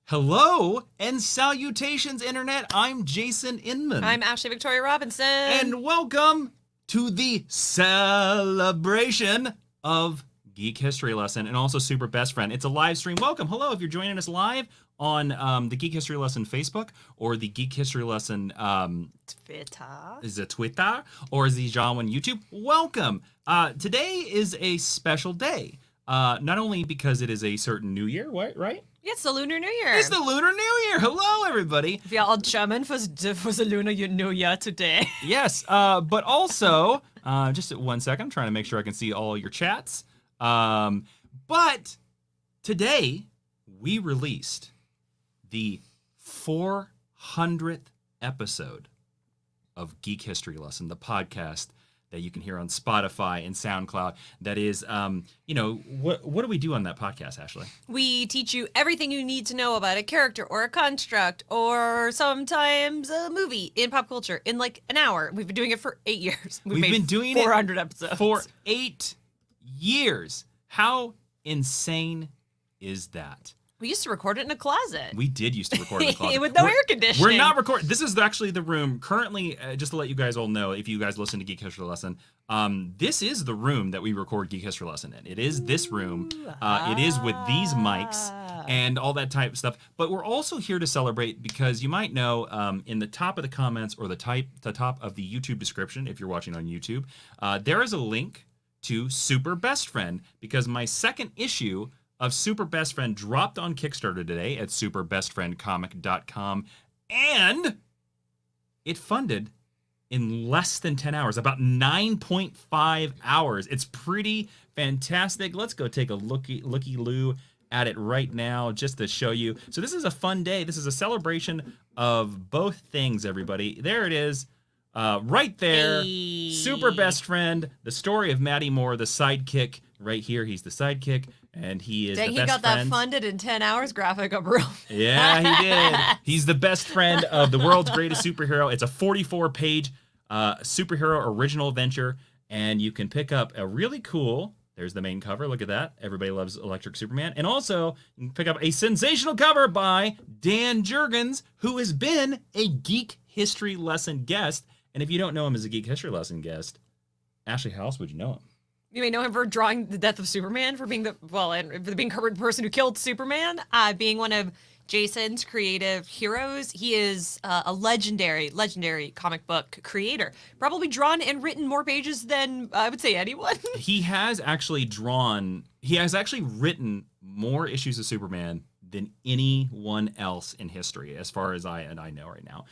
Hello and salutations, Internet. I'm Jason Inman. I'm Ashley Victoria Robinson. And welcome to the celebration of Geek History Lesson and also Super Best Friend. It's a live stream. Welcome. Hello. If you're joining us live on the Geek History Lesson Facebook or the Geek History Lesson Twitter or the John on YouTube, welcome. Today is a special day. Not only because it is a certain New Year, right? It's the Lunar New Year. It's the Lunar New Year. Hello, everybody. Wir are German for the Lunar New Year today. Yes, but also, just 1 second, I'm trying to make sure I can see all your chats. But today, we released the 400th episode of Geek History Lesson, the podcast that you can hear on Spotify and SoundCloud. That is, what do we do on that podcast, Ashley? We teach you everything you need to know about a character or a construct or sometimes a movie in pop culture in like an hour. We've been doing it for 8 years. We've been doing 400 episodes. For 8 years. How insane is that? We used to record it in a closet. We did used to record in a closet. With no air conditioning. We're not recording. This is actually the room currently, just to let you guys all know, if you guys listen to Geek History Lesson, this is the room that we record Geek History Lesson in. It is this room. It is with these mics and all that type of stuff. But we're also here to celebrate because you might know in the top of the comments or the top of the YouTube description, if you're watching on YouTube, there is a link to Super Best Friend because my second issue of Super Best Friend dropped on Kickstarter today at superbestfriendcomic.com, and it funded in less than 10 hours, about 9.5 hours. It's pretty fantastic. Let's go take a looky-loo at it right now just to show you. So this is a fun day. This is a celebration of both things, everybody. There it is. Right there, hey. Super Best Friend, the story of Mattie Moore, the sidekick. Right here, he's the sidekick, and he is the best friend. He got that funded in 10 hours graphic up real. Yeah, he did. He's the best friend of the world's greatest superhero. It's a 44-page superhero original adventure, and you can pick up a really cool, there's the main cover, look at that. Everybody loves Electric Superman. And also, you can pick up a sensational cover by Dan Jurgens, who has been a Geek History Lesson guest. And if you don't know him as a Geek History Lesson guest, Ashley, how else would you know him? You may know him for drawing the death of Superman, for being the person who killed Superman, being one of Jason's creative heroes. He is a legendary comic book creator. Probably drawn and written more pages than I would say anyone. He has actually written more issues of Superman than anyone else in history, as far as I know right now.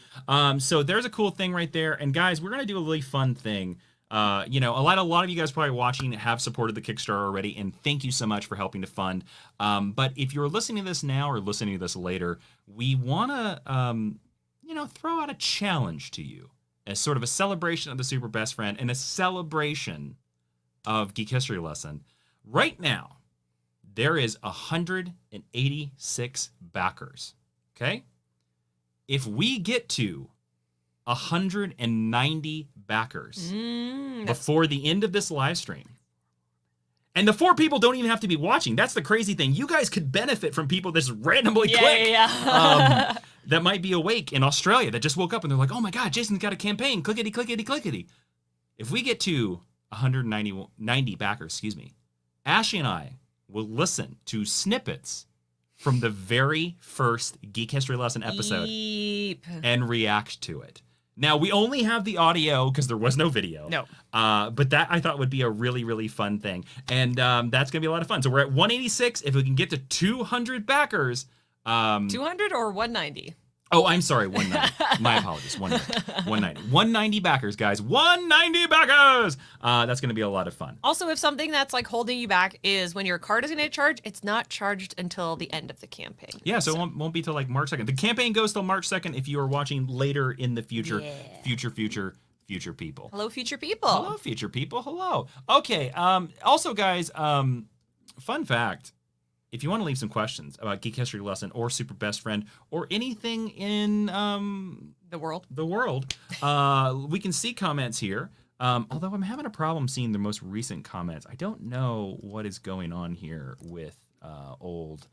So there's a cool thing right there. And guys, we're gonna do a really fun thing. A lot of you guys probably watching have supported the Kickstarter already, and thank you so much for helping to fund. But if you're listening to this now or listening to this later, we want to, throw out a challenge to you as sort of a celebration of the Super Best Friend and a celebration of Geek History Lesson. Right now, there is 186 backers. Okay, if we get to 190 backers before the end of this live stream. And the 4 people don't even have to be watching. That's the crazy thing. You guys could benefit from people that just randomly click. Yeah. That might be awake in Australia that just woke up and they're like, oh my God, Jason's got a campaign. Clickety, clickety, clickety. If we get to 190 backers, Ashley and I will listen to snippets from the very first Geek History Lesson episode and react to it. Now, we only have the audio because there was no video. No. But that I thought would be a really, really fun thing. And that's going to be a lot of fun. So we're at 186. If we can get to 200 backers. 200 or 190? Oh, I'm sorry. 190. My apologies. 190. 190 backers, guys. 190 backers! That's going to be a lot of fun. Also, if something that's like holding you back is when your card isn't charged, it's not charged until the end of the campaign. Yeah, so it won't be till like March 2nd. The campaign goes till March 2nd if you are watching later in the future. Yeah. Future people. Hello, future people. Hello, future people. Hello. Okay. Also, guys, fun fact. If you want to leave some questions about Geek History Lesson or Super Best Friend or anything in the world, we can see comments here. Although I'm having a problem seeing the most recent comments. I don't know what is going on here with old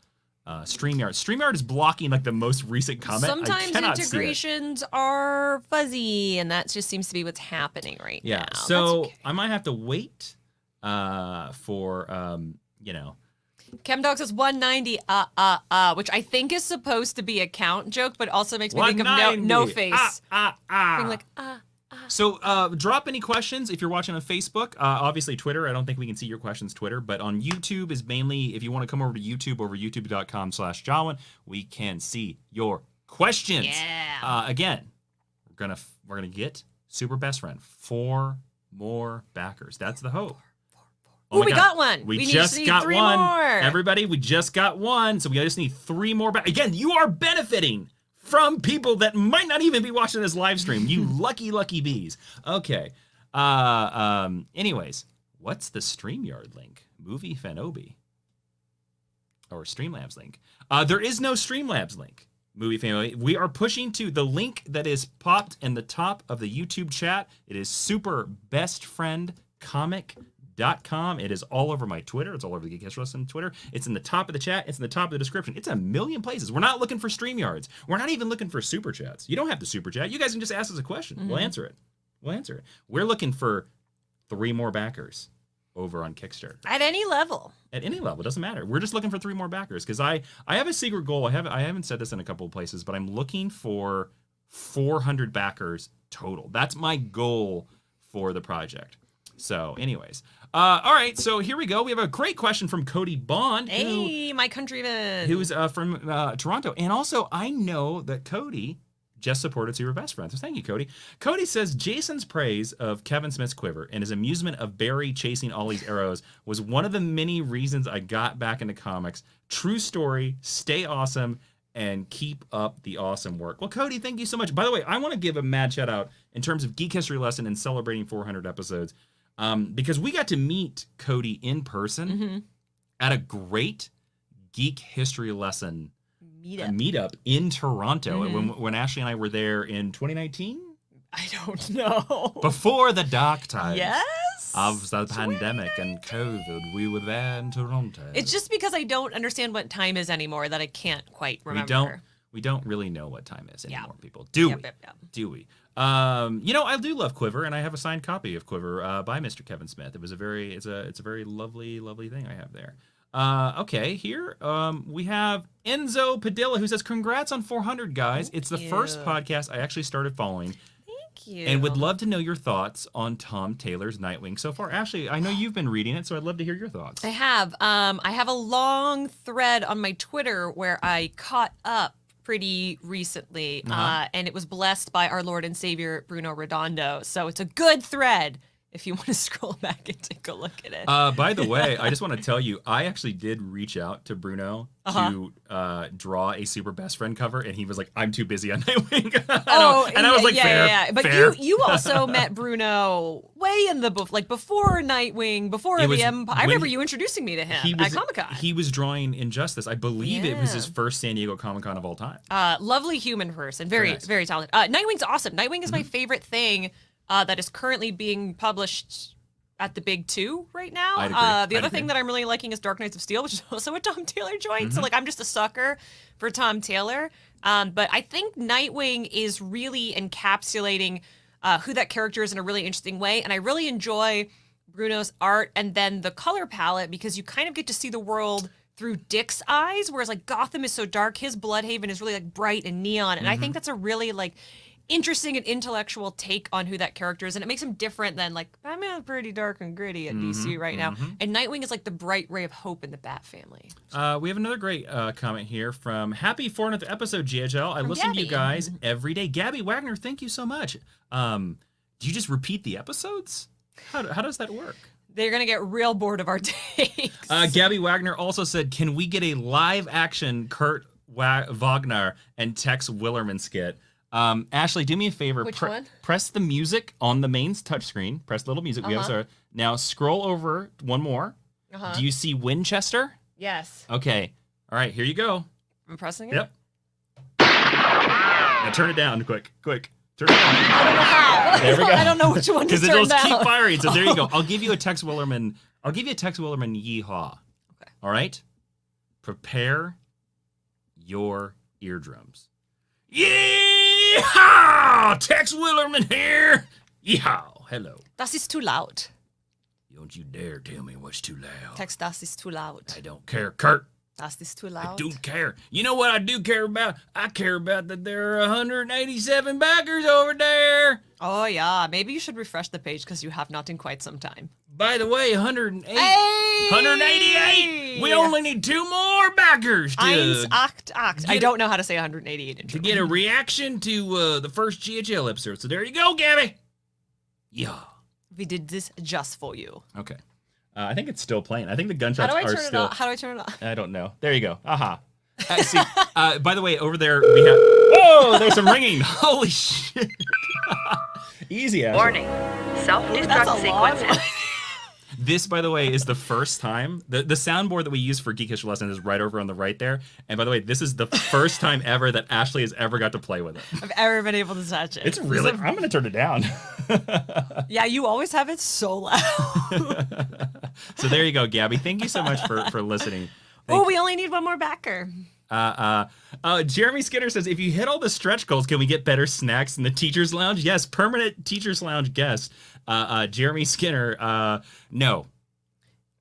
StreamYard. StreamYard is blocking like the most recent comment. Sometimes I cannot integrations are fuzzy, and that just seems to be what's happening right now. Yeah, so Okay. I might have to wait for, you know. ChemDog says 190, which I think is supposed to be a count joke, but also makes me think of no face. Being like, So drop any questions if you're watching on Facebook. Obviously Twitter, I don't think we can see your questions Twitter, but on YouTube is mainly, if you want to come over to YouTube, over youtube.com/Jawin, we can see your questions. Yeah. Again, we're gonna get Super Best Friend 4 more backers. That's the hope. Oh, my we God. got one. We just just need got 3 one. more. Everybody, we just got one. So we just need 3 more back. Again, you are benefiting from people that might not even be watching this live stream. You lucky bees. Okay. Anyways, what's the StreamYard link? Movie Fanobi. Or Streamlabs link. There is no Streamlabs link. Movie Family. We are pushing to the link that is popped in the top of the YouTube chat. It is superbestfriendcomic.com. It is all over my Twitter. It's all over the Geek History Lesson Twitter. It's in the top of the chat. It's in the top of the description. It's a million places. We're not looking for StreamYards. We're not even looking for super chats. You don't have to super chat. You guys can just ask us a question. We'll answer it. We're looking for 3 more backers over on Kickstarter. At any level. At any level, it doesn't matter. We're just looking for 3 more backers because I have a secret goal. I haven't said this in a couple of places, but I'm looking for 400 backers total. That's my goal for the project. So, anyways, all right. So here we go. We have a great question from Cody Bond, Hey, my countryman. who's from Toronto, and also I know that Cody just supported Super Best Friends. So thank you, Cody. Cody says Jason's praise of Kevin Smith's quiver and his amusement of Barry chasing Ollie's arrows was one of the many reasons I got back into comics. True story. Stay awesome and keep up the awesome work. Well, Cody, thank you so much. By the way, I want to give a mad shout out in terms of Geek History Lesson and celebrating 400 episodes because we got to meet Cody in person at a great Geek History Lesson meetup in Toronto when Ashley and I were there in 2019. I don't know. Before the dark times Yes. of the pandemic and COVID, we were there in Toronto. It's just because I don't understand what time is anymore that I can't quite remember. We don't really know what time is anymore, people. Do we? Yep. Do we? You know, I do love Quiver, and I have a signed copy of Quiver by Mr. Kevin Smith. It's a very lovely thing I have there. Okay, here we have Enzo Padilla who says, congrats on 400, guys. It's the first podcast I actually started following. Thank you. And would love to know your thoughts on Tom Taylor's Nightwing so far. Ashley, I know you've been reading it, so I'd love to hear your thoughts. I have a long thread on my Twitter where I caught up pretty recently, and it was blessed by our Lord and Savior, Bruno Redondo. So it's a good thread if you want to scroll back and take a look at it. By the way, I just want to tell you, I actually did reach out to Bruno to draw a Super Best Friend cover, and he was like, "I'm too busy on Nightwing." And I was like, "Fair." But fair. you also met Bruno way in the before Nightwing, before the Empire. I remember you introducing me to him at Comic-Con. He was drawing Injustice. I believe it was his first San Diego Comic-Con of all time. Lovely human person, very nice. very talented. Nightwing's awesome. Nightwing is my favorite thing. That is currently being published at the Big Two right now. I'd agree. The other thing that I'm really liking is Dark Knights of Steel, which is also a Tom Taylor joint. So like I'm just a sucker for Tom Taylor. But I think Nightwing is really encapsulating who that character is in a really interesting way. And I really enjoy Bruno's art and then the color palette because you kind of get to see the world through Dick's eyes, whereas like Gotham is so dark, his Bloodhaven is really like bright and neon. And I think that's a really like interesting and intellectual take on who that character is, and it makes him different than like Batman's pretty dark and gritty at DC right now, and Nightwing is like the bright ray of hope in the Bat family. We have another great comment here from Happy 400th episode, GHL. I listen to you guys every day. Gabby Wagner, thank you so much. Do you just repeat the episodes? How does that work? They're gonna get real bored of our takes. Gabby Wagner also said, can we get a live action Kurt Wagner and Tex Willerman skit? Ashley, do me a favor. Which one? Press the music on the main touchscreen. Press the little music. We have now scroll over one more. Do you see Winchester? Yes. Okay. All right, here you go. I'm pressing it. Yep. Now turn it down, quick. Turn it down. I don't know how. There we go. I don't know which one to Because turn it'll down. keep firing. So there you go. I'll give you a Tex Willerman. Yeehaw. Okay. All right. Prepare your eardrums. Yeehaw! Tex Willerman here. Yeehaw. Hello. Das ist too loud. Don't you dare tell me what's too loud. Tex, das ist too loud. I don't care, Kurt. Das ist too loud. I don't care. You know what I do care about? I care about that there are 187 backers over there. Oh, yeah. Maybe you should refresh the page because you have not in quite some time. By the way, 108. Hey! 188. We only need 2 more backers Eins, acht. I don't know how to say 188 in to German. get a reaction to the first GHL episode. So there you go, Gabby. Yeah. We did this just for you. Okay. I think it's still playing. I think the gunshots How do I are turn still. it off? How do I turn it off? I don't know. There you go. Aha. See, by the way, over there we have. Oh, there's some ringing. Holy shit. Easy, Ashley. Warning. That's Self-destruct a lot. sequence. This, by the way, is the first time. The soundboard that we use for Geek History Lesson is right over on the right there. And by the way, this is the first time ever that Ashley has ever got to play with it. I've ever been able to touch it. It's really. I'm going to turn it down. Yeah, you always have it so loud. So there you go, Gabby. Thank you so much for listening. Oh, we only need one more backer. Jeremy Skinner says, if you hit all the stretch goals, can we get better snacks in the teacher's lounge? Yes, permanent teacher's lounge guest. Jeremy Skinner, no.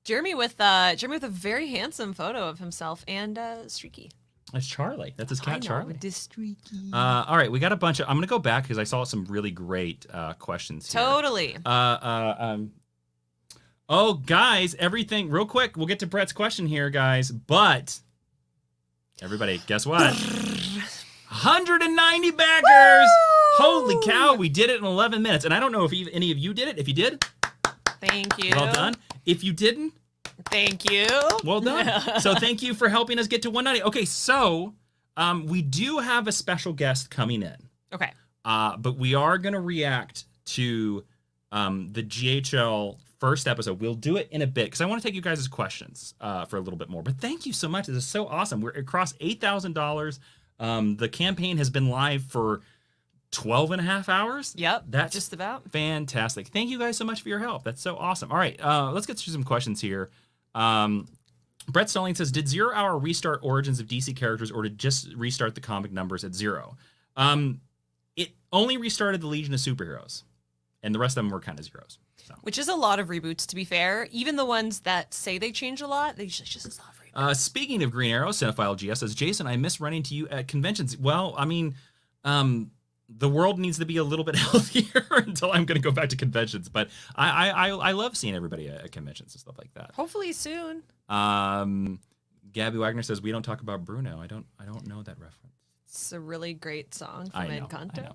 Jeremy with a very handsome photo of himself and Streaky. That's Charlie. That's his cat, Charlie. With this Streaky. All right, we got a bunch of. I'm gonna go back because I saw some really great questions here. Totally. Oh, guys, everything real quick. We'll get to Brett's question here, guys. But everybody, guess what? 190 backers. Woo! Holy cow, we did it in 11 minutes. And I don't know if any of you did it. If you did, Thank you. well done. If you didn't, Thank you. well done. So thank you for helping us get to 190. Okay, so we do have a special guest coming in. Okay. But we are going to react to the GHL first episode. We'll do it in a bit because I want to take you guys' questions for a little bit more. But thank you so much. This is so awesome. We're across $8,000. The campaign has been live for 12 and a half hours. Yep. That's just about fantastic. Thank you guys so much for your help. That's so awesome. All right, let's get through some questions here. Brett Stalling says, did 0 Hour restart Origins of DC characters or did just restart the comic numbers at 0? It only restarted the Legion of Superheroes, and the rest of them were kind of zeros. So. Which is a lot of reboots, to be fair. Even the ones that say they change a lot, they just a lot of reboots. Speaking of Green Arrow, Cinephile GS says, Jason, I miss running to you at conventions. Well, I mean, the world needs to be a little bit healthier until I'm going to go back to conventions. But I love seeing everybody at conventions and stuff like that. Hopefully soon. Gabby Wagner says, we don't talk about Bruno. I don't know that reference. It's a really great song from Encanto.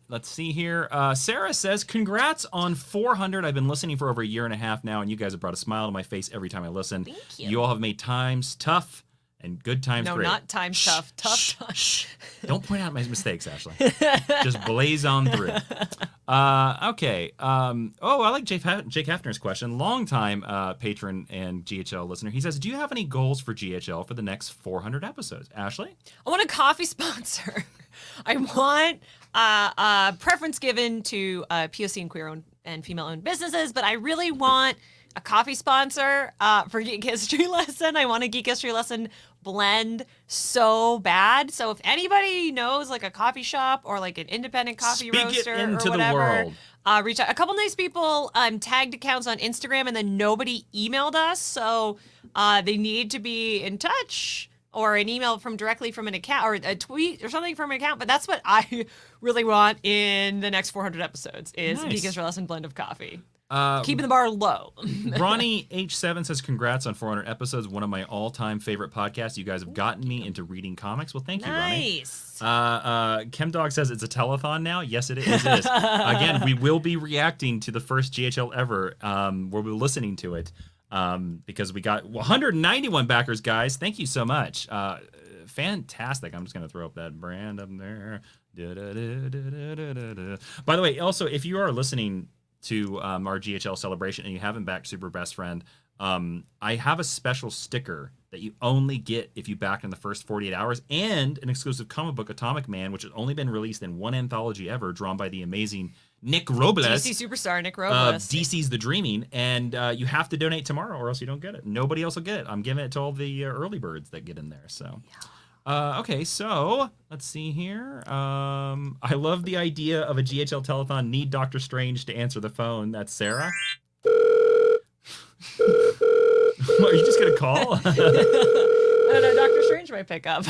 Let's see here. Sarah says, congrats on 400. I've been listening for over a year and a half now, and you guys have brought a smile to my face every time I listen. Thank you. You all have made times tough and good times No, great. not times tough. Tough times. Shh. Don't point out my mistakes, Ashley. Just blaze on through. Okay. I like Jake Hefner's question. Longtime patron and GHL listener. He says, do you have any goals for GHL for the next 400 episodes? Ashley? I want a coffee sponsor. I want preference given to POC and queer-owned and female-owned businesses, but I really want a coffee sponsor for Geek History Lesson. I want a Geek History Lesson blend so bad. So if anybody knows like a coffee shop or like an independent coffee roaster or whatever, reach out. A couple nice people tagged accounts on Instagram and then nobody emailed us. So they need to be in touch or an email directly from an account or a tweet or something from an account. But that's what I really want in the next 400 episodes is Geek History Lesson blend of coffee. Keeping the bar low. Ronnie H7 says, congrats on 400 episodes. One of my all-time favorite podcasts. You guys have gotten me into reading comics. Well, thank you, Ronnie. Nice. Chemdog says it's a telethon now. Yes, it is. Again, we will be reacting to the first GHL ever. We'll be listening to it because we got 191 backers, guys. Thank you so much. Fantastic. I'm just going to throw up that brand up there. By the way, also, if you are listening to our GHL celebration and you haven't backed Super Best Friend, I have a special sticker that you only get if you back in the first 48 hours and an exclusive comic book, Atomic Man, which has only been released in one anthology ever, drawn by the amazing Nick Robles. DC superstar Nick Robles. DC's The Dreaming, and you have to donate tomorrow or else you don't get it. Nobody else will get it. I'm giving it to all the early birds that get in there. So, okay, so let's see here. I love the idea of a GHL telethon. Need Doctor Strange to answer the phone. That's Sarah. What, are you just gonna call? I don't know. Doctor Strange might pick up.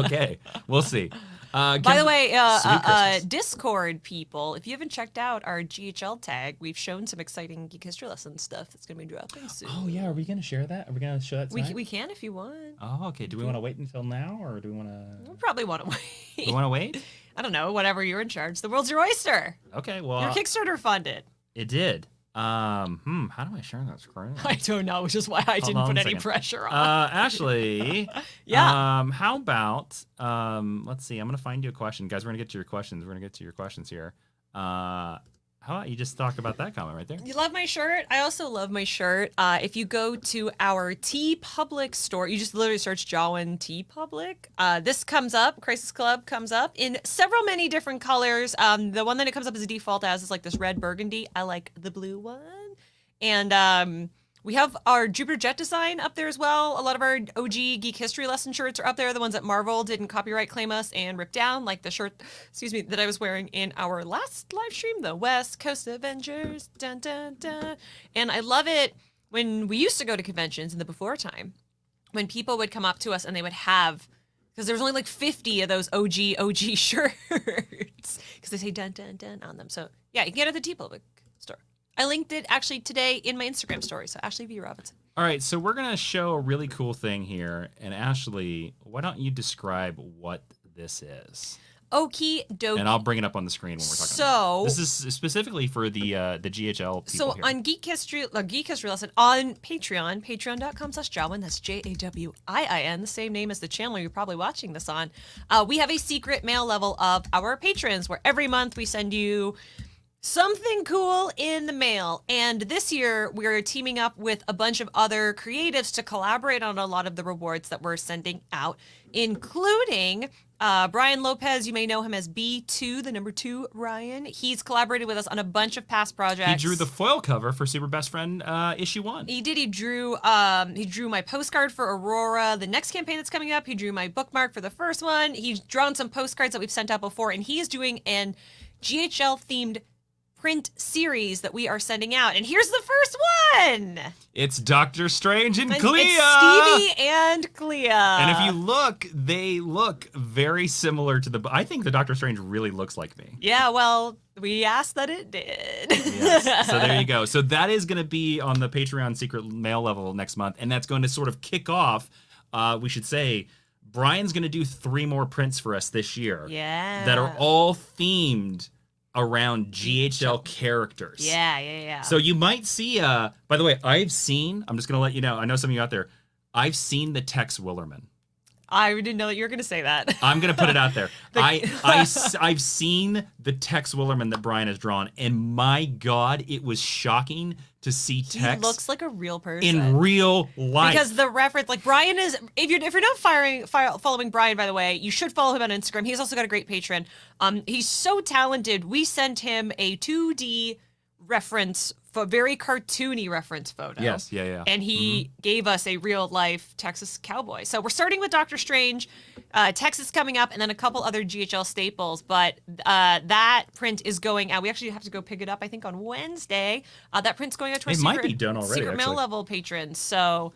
Okay, we'll see. By the way, Sweet Christmas. Discord people, if you haven't checked out our GHL tag, we've shown some exciting Geek History Lesson stuff that's going to be dropping soon. Oh yeah, are we gonna share that? Are we gonna show that tonight? We can if you want. Oh, okay. Do we want to wait until now, or do we want to? We probably want to wait. We want to wait. I don't know. Whatever, you're in charge. The world's your oyster. Okay. Well, Your Kickstarter funded. it did. How do I share that screen? I don't know, which is why I didn't on put a any second. pressure on. Ashley. Yeah. How about let's see. I'm gonna find you a question, guys. We're gonna get to your questions. We're gonna get to your questions here. How about you just talk about that comment right there? You love my shirt? I also love my shirt. If you go to our TeePublic store, you just literally search Jawan TeePublic. This comes up, Crisis Club comes up in many different colors. The one that it comes up as a default as is like this red burgundy. I like the blue one. And we have our Jupiter Jet design up there as well. A lot of our OG Geek History Lesson shirts are up there. The ones that Marvel didn't copyright claim us and rip down, like the shirt, that I was wearing in our last live stream, the West Coast Avengers. Dun, dun, dun. And I love it when we used to go to conventions in the before time, when people would come up to us and they would have, because there was only like 50 of those OG shirts, because they say dun, dun, dun on them. So yeah, you can get it at the TeePublic store. I linked it actually today in my Instagram story, so Ashley V. Robinson. All right, so we're going to show a really cool thing here. And Ashley, why don't you describe what this is? Okie dokie. And I'll bring it up on the screen when we're talking about it. This is specifically for the GHL people So here. on Geek History Lesson on Patreon, patreon.com/Jawan, that's Jawin, the same name as the channel you're probably watching this on. We have a secret mail level of our patrons where every month we send you something cool in the mail. And this year we're teaming up with a bunch of other creatives to collaborate on a lot of the rewards that we're sending out, including Brian Lopez. You may know him as B2, the number 2 Ryan. He's collaborated with us on a bunch of past projects. He drew the foil cover for Super Best Friend issue 1. He did. He drew my postcard for Aurora, the next campaign that's coming up. He drew my bookmark for the first one. He's drawn some postcards that we've sent out before, and he is doing an GHL themed print series that we are sending out. And here's the first one. It's Doctor Strange and Clea. It's Stevie and Clea. And if you look, they look very similar to I think the Doctor Strange really looks like me. Yeah, well, we asked that it did. Yes. So there you go. So that is going to be on the Patreon secret mail level next month. And that's going to sort of kick off, we should say, Brian's going to do 3 more prints for us this year. Yeah. That are all themed around GHL characters. Yeah. So you might see, by the way, I'm just going to let you know, I know some of you out there, I've seen the Tex Willerman. I didn't know that you were going to say that. I'm going to put it out there. I've seen the Tex Willerman that Brian has drawn, and my God, it was shocking to see Tex. He looks like a real person. In real life. Because the reference, like Brian is, if you're not following Brian, by the way, you should follow him on Instagram. He's also got a great Patreon. He's so talented. We sent him a 2D reference, very cartoony reference photo. Yes, yeah. And he gave us a real life Texas cowboy. So we're starting with Doctor Strange, Texas coming up, and then a couple other GHL staples. But that print is going out. We actually have to go pick it up, I think, on Wednesday. That print's going out to our might be done already, secret mail actually. level patrons. So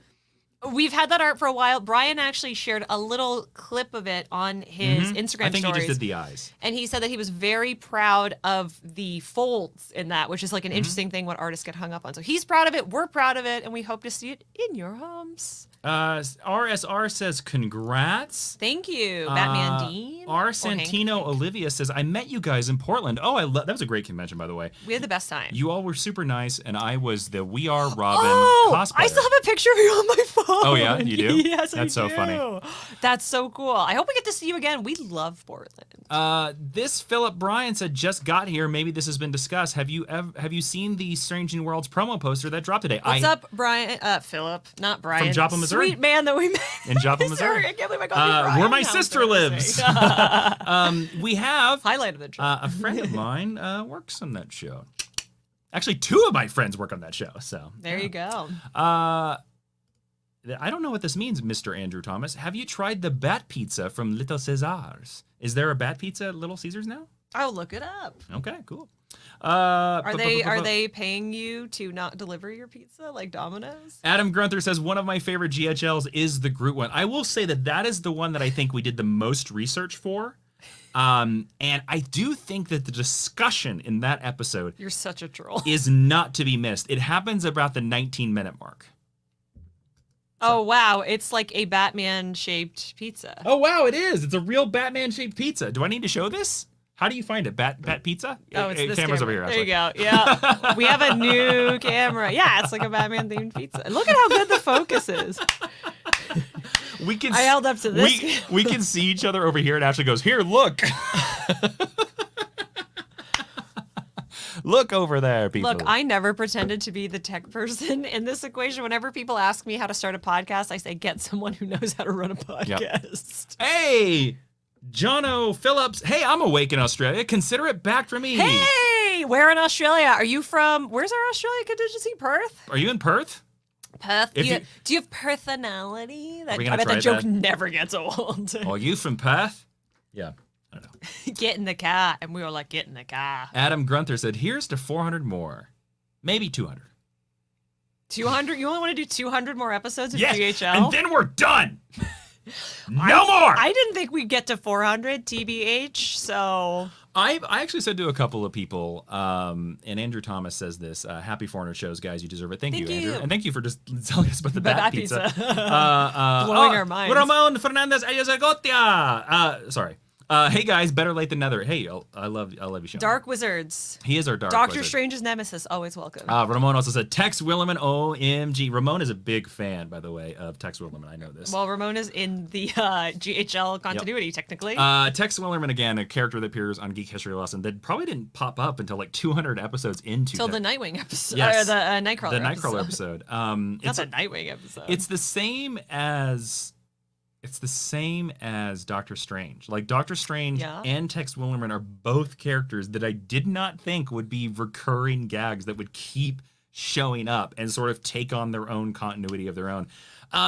we've had that art for a while. Brian actually shared a little clip of it on his Instagram I think stories. he just did the eyes. And he said that he was very proud of the folds in that, which is like an interesting thing what artists get hung up on. So he's proud of it, we're proud of it, and we hope to see it in your homes. RSR says congrats. Thank you, Batman Dean. R. Or Hank. Santino Olivia says, I met you guys in Portland. Oh, that was a great convention, by the way. We had the best time. You all were super nice, and I was the We Are Robin cosplayer. I still have a picture of you on my phone. Oh, yeah? You do? Yes, That's I so do. funny. That's so cool. I hope we get to see you again. We love Portland. This Philip Bryan said, just got here. Maybe this has been discussed. Have you seen the Strange New Worlds promo poster that dropped today? What's up, Brian? Philip, not Brian. From Joplin, Missouri. Sweet man that we met in Joplin, Missouri. I can't believe I called you Brian. Where my sister lives. We have highlight of the show. A friend of mine works on that show. Actually, 2 of my friends work on that show. So there you go. I don't know what this means, Mr. Andrew Thomas. Have you tried the bat pizza from Little Caesars? Is there a bat pizza at Little Caesars now? I'll look it up. Okay, cool. Are they paying you to not deliver your pizza like Domino's? Adam Grunther says, one of my favorite GHLs is the Groot one. I will say that is the one that I think we did the most research for. And I do think that the discussion in that episode... You're such a troll. ...is not to be missed. It happens about the 19-minute mark. Oh, wow. It's like a Batman-shaped pizza. Oh, wow, it is. It's a real Batman-shaped pizza. Do I need to show this? How do you find it? Bat pizza? Oh, it's this camera's camera. over here, There actually. you go. Yeah. We have a new camera. Yeah, it's like a Batman-themed pizza. Look at how good the focus is. I held up to this. We can see each other over here, and Ashley goes, here, look. Look over there, people. Look, I never pretended to be the tech person in this equation. Whenever people ask me how to start a podcast, I say, get someone who knows how to run a podcast. Yep. Hey, Jono Phillips. Hey, I'm awake in Australia. Consider it back for me. Hey, where in Australia? Are you from? Where's our Australia contingency? Perth? Are you in Perth? Perth? Do you have personality? I bet that joke never gets old. Are you from Perth? Yeah. I don't know. Get in the car. And we were like, get in the car. Adam Grunther said, here's to 400 more. Maybe 200. 200? You only want to do 200 more episodes of yes, GHL? And then we're done. No more. I didn't think we'd get to 400 TBH, so... I actually said to a couple of people, and Andrew Thomas says this, happy 400 shows, guys. You deserve it. Thank you, Andrew. And thank you for just telling us about the bat pizza. Blowing our minds. Ramon Fernandez Ayazagotia. Sorry. Hey guys, better late than never. Hey, I love you, Sean. Dark Wizards. He is our Dark Doctor Wizard. Strange's nemesis, always welcome. Ramon also said, Tex Williman, OMG. Ramon is a big fan, by the way, of Tex Williman. I know this. Well, Ramon is in the GHL continuity, technically. Tex Williman, again, a character that appears on Geek History Lesson that probably didn't pop up until like 200 episodes into Till the Nightwing episode. Yes. Or the Nightcrawler episode. The Nightcrawler episode. Not the Nightwing episode. It's the same as... Doctor Strange. Like, Doctor Strange and Tex Williman are both characters that I did not think would be recurring gags that would keep showing up and sort of take on their own continuity of their own.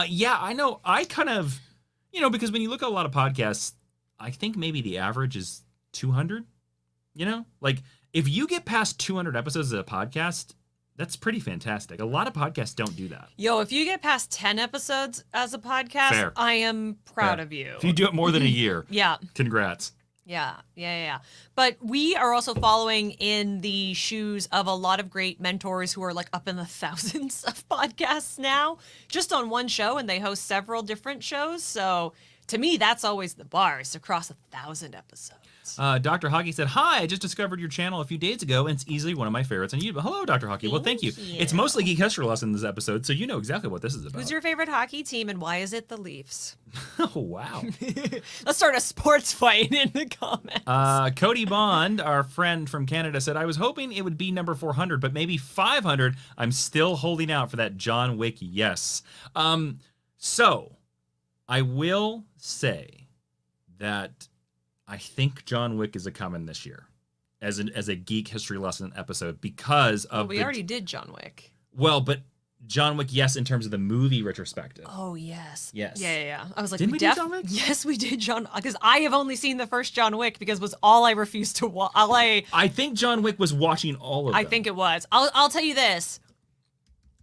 Yeah, I know. I kind of, because when you look at a lot of podcasts, I think maybe the average is 200, Like, if you get past 200 episodes of a podcast... That's pretty fantastic. A lot of podcasts don't do that. Yo, if you get past 10 episodes as a podcast, Fair. I am proud of you. If you do it more than a year, yeah. Congrats. Yeah. But we are also following in the shoes of a lot of great mentors who are like up in the thousands of podcasts now, just on one show, and they host several different shows. So to me, that's always the bar, is to cross 1,000 episodes. Dr. Hockey said, hi, I just discovered your channel a few days ago, and it's easily one of my favorites on YouTube. Hello, Dr. Hockey. Well, thank you. It's mostly Geek History Lesson this episode, so you know exactly what this is about. Who's your favorite hockey team, and why is it the Leafs? Oh, wow. Let's start a sports fight in the comments. Cody Bond, our friend from Canada, said, I was hoping it would be number 400, but maybe 500. I'm still holding out for that John Wick yes. So, I will say that I think John Wick is coming this year as a Geek History Lesson episode because of we already did John Wick. Well, but John Wick, yes, in terms of the movie retrospective. Oh, yes. Yes. Yeah. I was like, didn't we do John Wick? Yes, we did John, because I have only seen the first John Wick because it was all I refused to watch. I think John Wick was watching all of them. I think it was. I'll tell you this.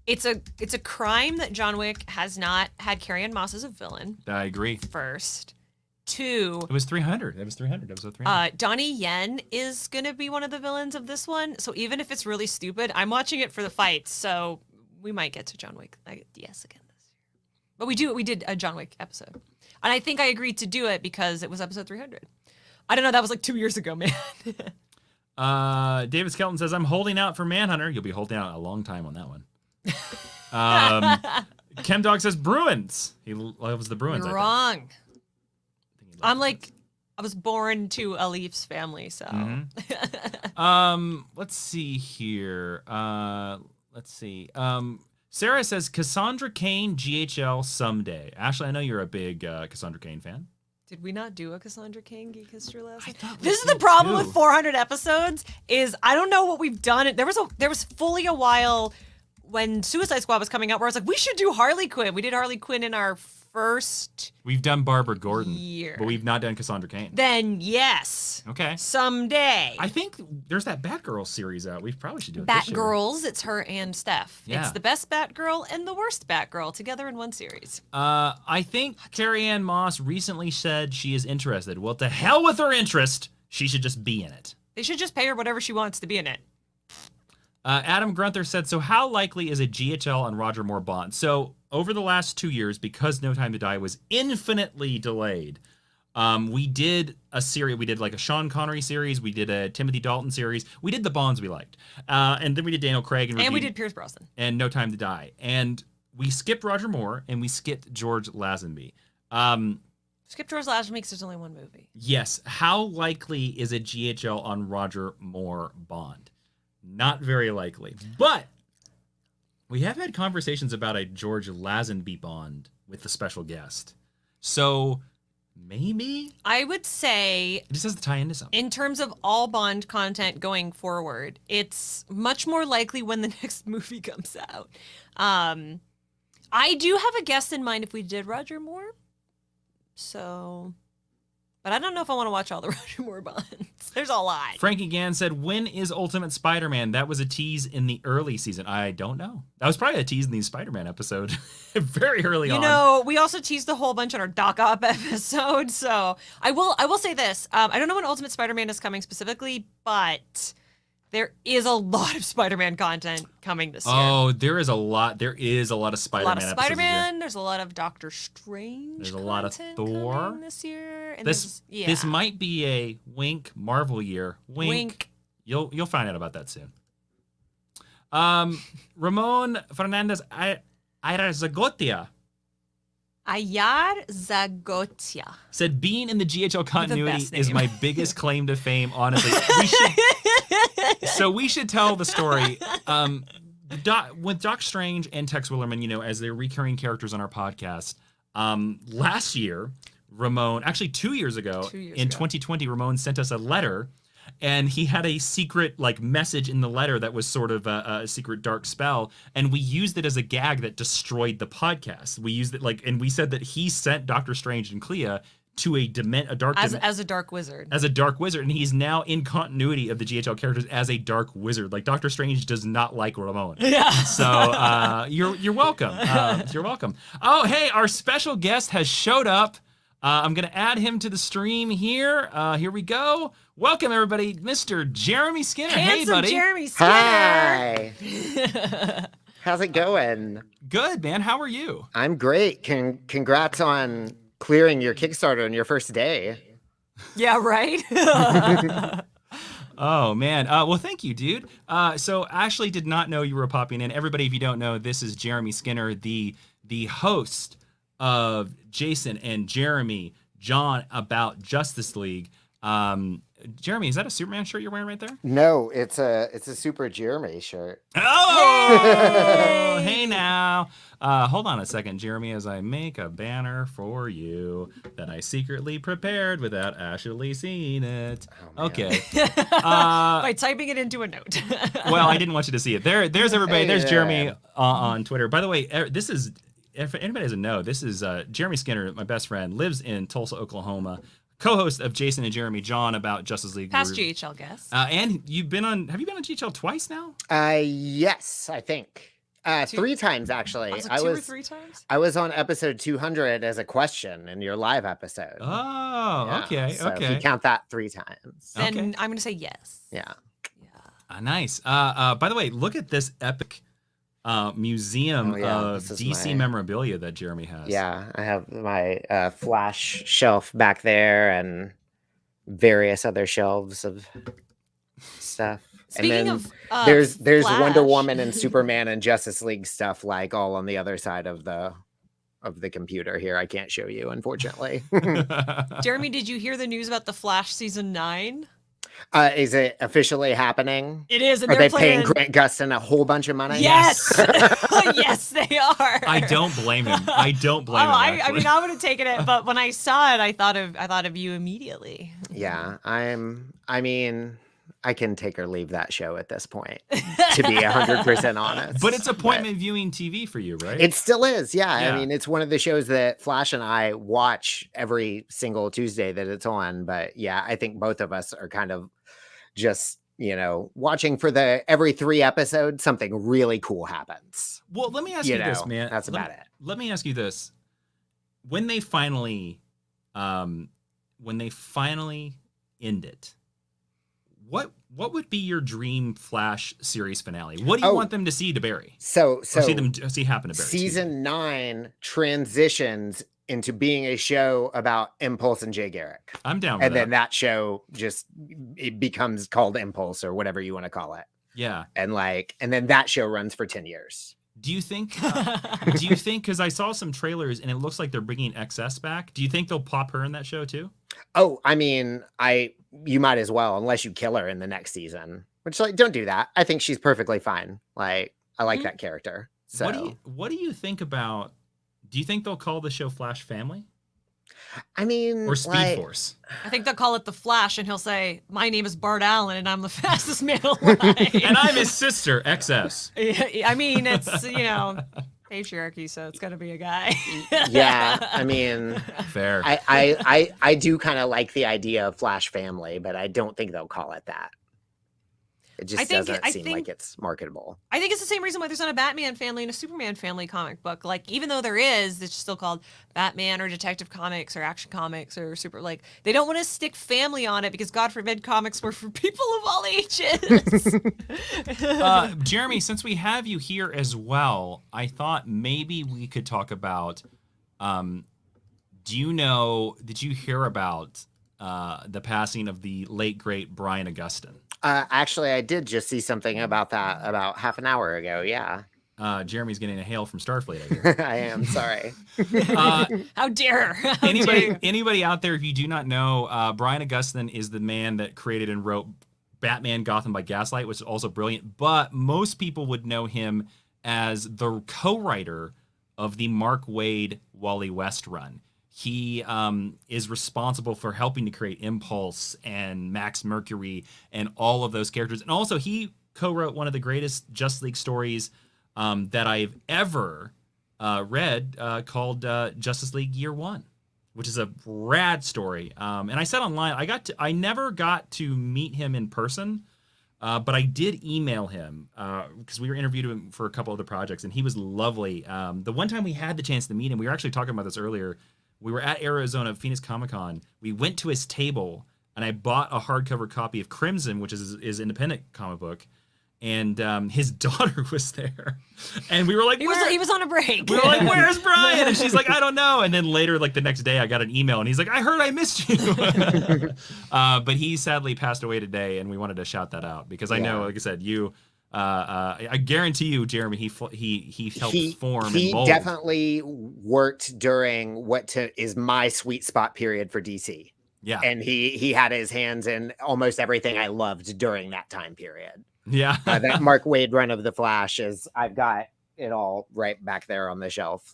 It's a crime that John Wick has not had Carrie-Anne Moss as a villain. I agree. First. 2. It was 300. It was 300. Episode 300. Donnie Yen is going to be one of the villains of this one. So even if it's really stupid, I'm watching it for the fights. So we might get to John Wick yes again this year. But we did a John Wick episode. And I think I agreed to do it because it was episode 300. I don't know. That was like 2 years ago, man. David Skelton says, I'm holding out for Manhunter. You'll be holding out a long time on that one. Chemdog says Bruins. He loves the Bruins. You're wrong. I'm like I was born to a Leafs family, so. Let's see here. Let's see. Sarah says Cassandra Cain GHL someday. Ashley, I know you're a big Cassandra Cain fan. Did we not do a Cassandra Cain Geek History Lesson? This is the problem with 400 episodes is I don't know what we've done. There was fully a while when Suicide Squad was coming out where I was like, we should do Harley Quinn. We did Harley Quinn in our first We've done Barbara Gordon year. But we've not done Cassandra Cain. Then yes. Okay. Someday. I think there's that Batgirl series out. We probably should do it this year. Batgirls, it's her and Steph. Yeah. It's the best Batgirl and the worst Batgirl together in one series. I think Carrie Ann Moss recently said she is interested. Well, to hell with her interest. She should just be in it. They should just pay her whatever she wants to be in it. Adam Grunther said, so how likely is a GHL on Roger Moore Bond? So over the last 2 years, because No Time to Die was infinitely delayed, we did a series. We did like a Sean Connery series. We did a Timothy Dalton series. We did the Bonds we liked. And then we did Daniel Craig. And we did Pierce Brosnan. And No Time to Die. And we skipped Roger Moore and we skipped George Lazenby. Skip George Lazenby because there's only one movie. Yes. How likely is a GHL on Roger Moore Bond? Not very likely. But we have had conversations about a George Lazenby Bond with the special guest. So maybe? I would say it just has to tie into something. In terms of all Bond content going forward, it's much more likely when the next movie comes out. I do have a guest in mind if we did Roger Moore. So, but I don't know if I want to watch all the Roger Moore Bonds. There's a lot. Frankie Gann said, when is Ultimate Spider-Man? That was a tease in the early season. I don't know. That was probably a tease in the Spider-Man episode. Very early on. You know, we also teased a whole bunch on our Doc Op episode. So I will say this. I don't know when Ultimate Spider-Man is coming specifically, but there is a lot of Spider-Man content coming this year. Oh, there is a lot. There is a lot of Spider-Man. A lot of Spider-Man. There's a lot of Doctor Strange. There's a lot of Thor this year. And this might be a wink Marvel year. Wink. You'll find out about that soon. Ramon Fernandez Ayarzagotia said, being in the GHL continuity is my biggest claim to fame, honestly. We should tell the story. With Doc Strange and Tex Willerman, as they're recurring characters on our podcast, last year, Ramon, actually 2 years ago, in 2020, Ramon sent us a letter, and he had a secret message in the letter that was sort of a secret dark spell, and we used it as a gag that destroyed the podcast. We used it and we said that he sent Doctor Strange and Clea to a dark as a dark wizard. As a dark wizard, and he's now in continuity of the GHL characters as a dark wizard. Doctor Strange does not like Ramon. Yeah. So you're welcome. You're welcome. Oh, hey, our special guest has showed up. I'm gonna add him to the stream here. Here we go. Welcome everybody, Mr. Jeremy Skinner. Handsome hey, buddy. Jeremy Skinner. Hi. How's it going? Good, man. How are you? I'm great. Congrats on clearing your Kickstarter on your first day. Yeah, right? Oh, man. Well, thank you, dude. So Ashley did not know you were popping in. Everybody, if you don't know, this is Jeremy Skinner, the host of Jason and Jeremy John About Justice League. Jeremy, is that a Superman shirt you're wearing right there? No, it's a Super Jeremy shirt. Oh, hey now. Hold on a second, Jeremy, as I make a banner for you that I secretly prepared without actually seeing it. Oh, okay. By typing it into a note. Well, I didn't want you to see it. There's everybody. There's Jeremy on Twitter. By the way, this is, if anybody doesn't know, this is Jeremy Skinner, my best friend, lives in Tulsa, Oklahoma. Co-host of Jason and Jeremy John About Justice League. Past GHL guest. And have you been on GHL twice now? Yes, I think. 3 times, actually. I was 2 or 3 times? I was on episode 200 as a question in your live episode. Oh, yeah, okay. So if you count that 3 times. Then I'm going to say yes. Yeah. Nice. By the way, look at this epic museum of DC memorabilia that Jeremy has. Yeah, I have my Flash shelf back there and various other shelves of stuff. Speaking of there's Flash. Wonder Woman and Superman and Justice League stuff all on the other side of the of the computer here. I can't show you, unfortunately. Jeremy, did you hear the news about The Flash season 9? Is it officially happening? It is, and Are they're they paying playing. Grant Gustin a whole bunch of money? Yes, yes, they are. I don't blame him. I don't blame him. I mean, I would have taken it, but when I saw it, I thought of you immediately. Yeah, I mean, I can take or leave that show at this point, to be 100% honest. But it's appointment viewing TV for you, right? It still is, yeah. Yeah. I mean, it's one of the shows that Flash and I watch every single Tuesday that it's on. But yeah, I think both of us are kind of just, watching for every 3 episodes, something really cool happens. Well, let me ask you this, man. That's about it. Let me ask you this. When they finally end it, what would be your dream Flash series finale? What do you want them to see to bury? So see happen to bury. Season 9 transitions into being a show about Impulse and Jay Garrick. I'm down with and then that show it becomes called Impulse or whatever you want to call it. Yeah. And then that show runs for 10 years. Do you think, because I saw some trailers and it looks like they're bringing XS back. Do you think they'll pop her in that show too? Oh, I mean, you might as well, unless you kill her in the next season, which don't do that. I think she's perfectly fine. Like, I like that character. So what do you think about, do you think they'll call the show Flash Family? I mean, or Speed Force? I think they'll call it The Flash, and he'll say, "My name is Bart Allen, and I'm the fastest man alive." And I'm his sister, XS. I mean, it's patriarchy, so it's gonna be a guy. Yeah, I mean, fair. I do kind of like the idea of Flash Family, but I don't think they'll call it that. It just doesn't seem like it's marketable. I think it's the same reason why there's not a Batman family and a Superman family comic book. Like, even though there is, it's still called Batman or Detective Comics or Action Comics or Super. Like, they don't want to stick family on it because, God forbid, comics were for people of all ages. Jeremy, since we have you here as well, I thought maybe we could talk about. Did you hear about the passing of the late great Brian Augustyn? Actually, I did just see something about that about half an hour ago. Yeah. Jeremy's getting a hail from Starfleet, I hear. I am sorry. How dare her? Anybody out there, if you do not know, Brian Augustyn is the man that created and wrote Batman Gotham by Gaslight, which is also brilliant. But most people would know him as the co-writer of the Mark Waid Wally West run. He is responsible for helping to create Impulse and Max Mercury and all of those characters. And also, he co-wrote one of the greatest Justice League stories that I've ever read called Justice League Year One, which is a rad story. And I said online, I never got to meet him in person, but I did email him because we were interviewing him for a couple other projects, and he was lovely. The one time we had the chance to meet him, we were actually talking about this earlier. We were at Arizona Phoenix Comic-Con. We went to his table, and I bought a hardcover copy of Crimson, which is his independent comic book, and his daughter was there. And we were like, he was on a break. We were like, "Where's Brian?" And she's like, "I don't know." And then later, like the next day, I got an email, and he's like, "I heard I missed you." But he sadly passed away today, and we wanted to shout that out because I know, like I said, you... I guarantee you, Jeremy, he helped form and mold. He definitely worked during is my sweet spot period for DC. Yeah. And he had his hands in almost everything I loved during that time period. Yeah. That Mark Waid run of The Flash I've got it all right back there on the shelf.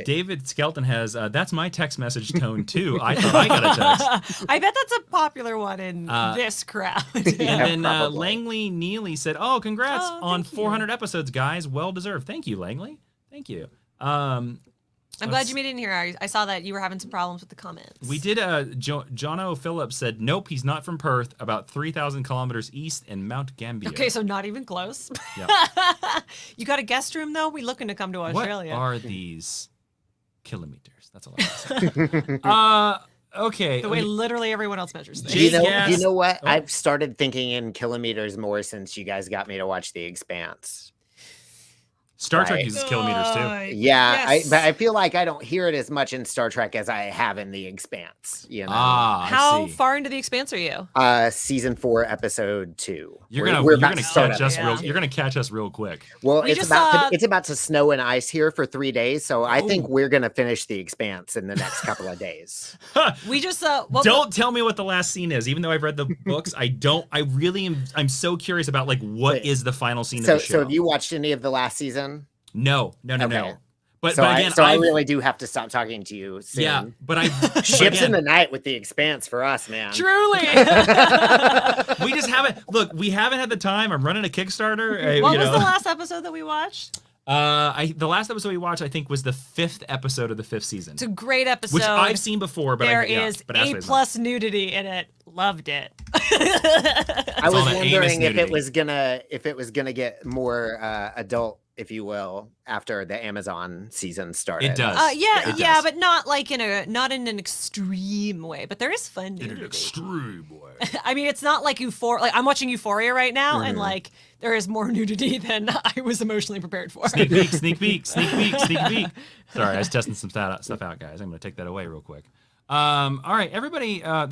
David Skelton has, that's my text message tone too. I thought I got a text. I bet that's a popular one in this crowd. And then Langley Neely said, "Oh, congrats on 400 episodes, guys. Well deserved." Thank you, Langley. Thank you. I'm glad you made it in here. I saw that you were having some problems with the comments. We did. John O. Phillips said, "Nope, he's not from Perth. About 3,000 kilometers east in Mount Gambier." Okay, so not even close. Yep. You got a guest room though? We looking to come to Australia. What are these kilometers? That's all I say. Okay. The way literally everyone else measures things. You know what? Oh. I've started thinking in kilometers more since you guys got me to watch The Expanse. Star Trek Right. uses kilometers too. Yeah, Yes. but I feel like I don't hear it as much in Star Trek as I have in The Expanse. You know, Ah, I How see. far into the Expanse are you? season 4, episode 2. You're We're gonna about to start catch us episode real. two. You're gonna catch us real quick. Well, We it's just about to snow and ice here for 3 days, so I think Oh. we're gonna finish The Expanse in the next couple of days. We just Don't tell me what the last scene is, even though I've read the books. I don't. I really am. I'm so curious about like what Wait. is the final scene So, of the show. so have you watched any of the last season? No. Okay. But so but again, I I've- really do have to stop talking to you soon. yeah. But I Ships in the night with The Expanse for us, man. truly. we just haven't. Look, we haven't had the time. I'm running a Kickstarter. What you was know. the last episode that we watched? The last episode we watched, I think, was the 5th episode of the 5th season, It's a great episode. which I've seen before. But There yeah, is but A Ashley has not. plus nudity in it. Loved it. I all was that Amos wondering if nudity. it was gonna get more adult, if you will, after the Amazon season started. It does. Yeah, It yeah, does. but not like not in an extreme way. But there is fun In an nudity. extreme way. I mean, it's not like Euphoria. Like I'm watching Euphoria right now, and Mhm. like there is more nudity than I was emotionally prepared for. Sneak peek, sneak peek, sneak peek, sneak peek. Sorry, I was testing some stuff out, guys. I'm going to take that away real quick. All right, everybody. There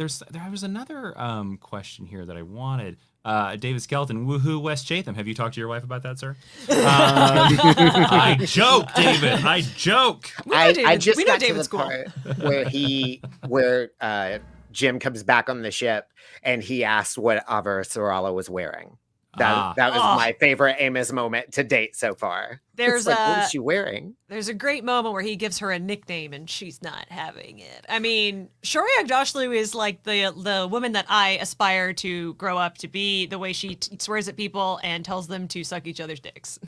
was another question here that I wanted. David Skelton, woohoo, West Chatham. Have you talked to your wife about that, sir? I joke, David. I joke. We know I David- just we know got to David's the cool. part where Jim comes back on the ship and he asks what Ava Sorala was wearing. That was Oh. my favorite Amos moment to date so far. There's It's like, what a- is she wearing? There's a great moment where he gives her a nickname and she's not having it. I mean, Shoria Joshlu is like the woman that I aspire to grow up to be, the way she swears at people and tells them to suck each other's dicks.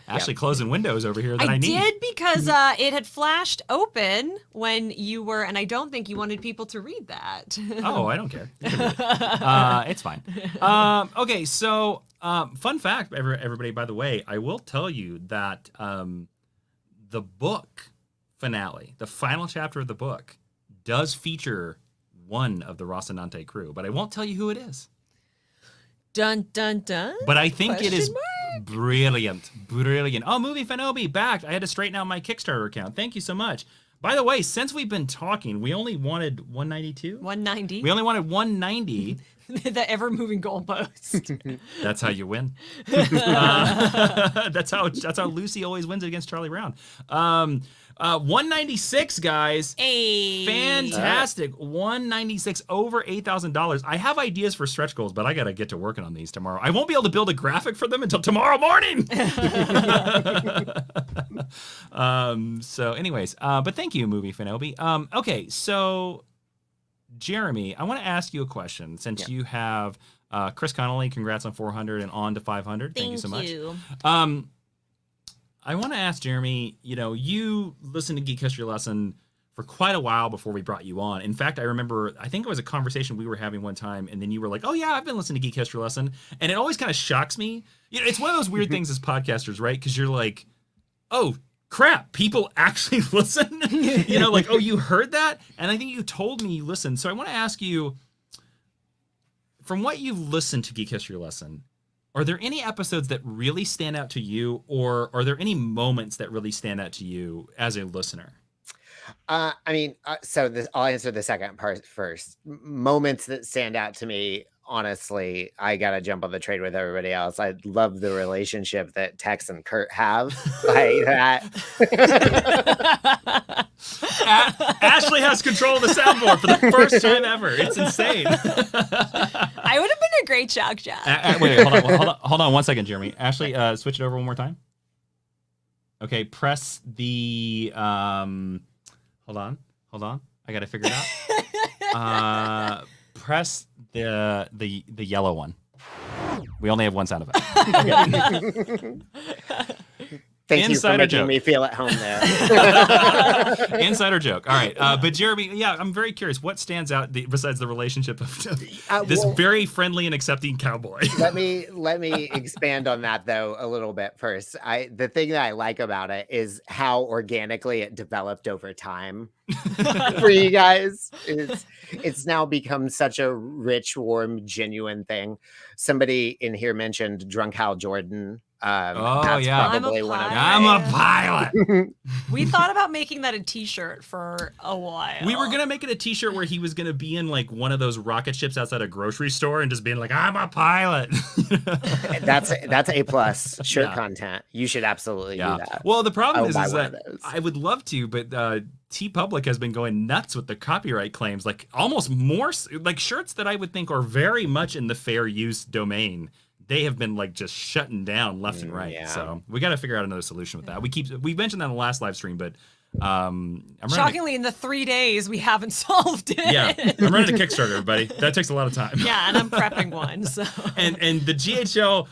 Actually, closing windows over here that I, I need. did because it had flashed open when you were, and I don't think you wanted people to read that. Oh, I don't care. You can read it. It's fine. Okay, so fun fact, everybody. By the way, I will tell you that the book finale, the final chapter of the book, does feature one of the Rocinante crew, but I won't tell you who it is. Dun dun dun. But I think it is Question brilliant. Oh, Movie Fanobi backed. I had to straighten out my Kickstarter account. Thank you so much. By the way, since we've been talking, we only wanted 192. 190. We only wanted 190. The ever moving goalpost. That's how you win. That's how Lucy always wins against Charlie Brown. 196, guys. Hey. Fantastic. 196, over $8,000. I have ideas for stretch goals, but I got to get to working on these tomorrow. I won't be able to build a graphic for them until tomorrow morning. So anyways, but thank you, Movie Fanobi. Okay, so Jeremy, I want to ask you a question since you have Chris Connolly, congrats on 400 and on to 500. Thank you so much. I want to ask Jeremy, you listened to Geek History Lesson for quite a while before we brought you on. In fact, I remember, I think it was a conversation we were having one time, and then you were like, oh yeah, I've been listening to Geek History Lesson. And it always kind of shocks me. It's one of those weird things as podcasters, right? Because you're like, oh, crap, people actually listen? Like, oh, you heard that? And I think you told me you listened. So I want to ask you, from what you've listened to Geek History Lesson, are there any episodes that really stand out to you, or are there any moments that really stand out to you as a listener? I'll answer the second part first. Moments that stand out to me, honestly, I gotta jump on the trade with everybody else. I love the relationship that Tex and Kurt have. Like that. Ashley has control of the soundboard for the first time ever. It's insane. I would have been a great shock job. Wait, hold on 1 second, Jeremy. Ashley, switch it over one more time. Okay, press the hold on. I gotta figure it out. Press the yellow one. We only have one sound effect. Okay. Thank you for Insider making joke. me feel at home there. Insider joke. All right. But Jeremy, yeah, I'm very curious. What stands out besides the relationship of this Well, very friendly and accepting cowboy? let me expand on that though a little bit first. The thing that I like about it is how organically it developed over time for you guys. It's now become such a rich, warm, genuine thing. Somebody in here mentioned Drunk Hal Jordan That's yeah. probably I'm a one of pilot. I'm a pilot. We thought about making that a T-shirt for a while. We were gonna make it a T-shirt where he was gonna be in like one of those rocket ships outside a grocery store and just being like, "I'm a pilot." That's A+ shirt Yeah. content. You should absolutely do that. Well, the problem I is would buy one of that those. I would love to, but T Public has been going nuts with the copyright claims, like almost more like shirts that I would think are very much in the fair use domain. They have been like just shutting down left and right. Yeah. So we got to figure out another solution with that. We mentioned that in the last live stream, but I'm running Shockingly, in the 3 days, we haven't solved it. I'm running a Kickstarter, everybody. That takes a lot of time. Yeah, and I'm prepping one. So. And the GHL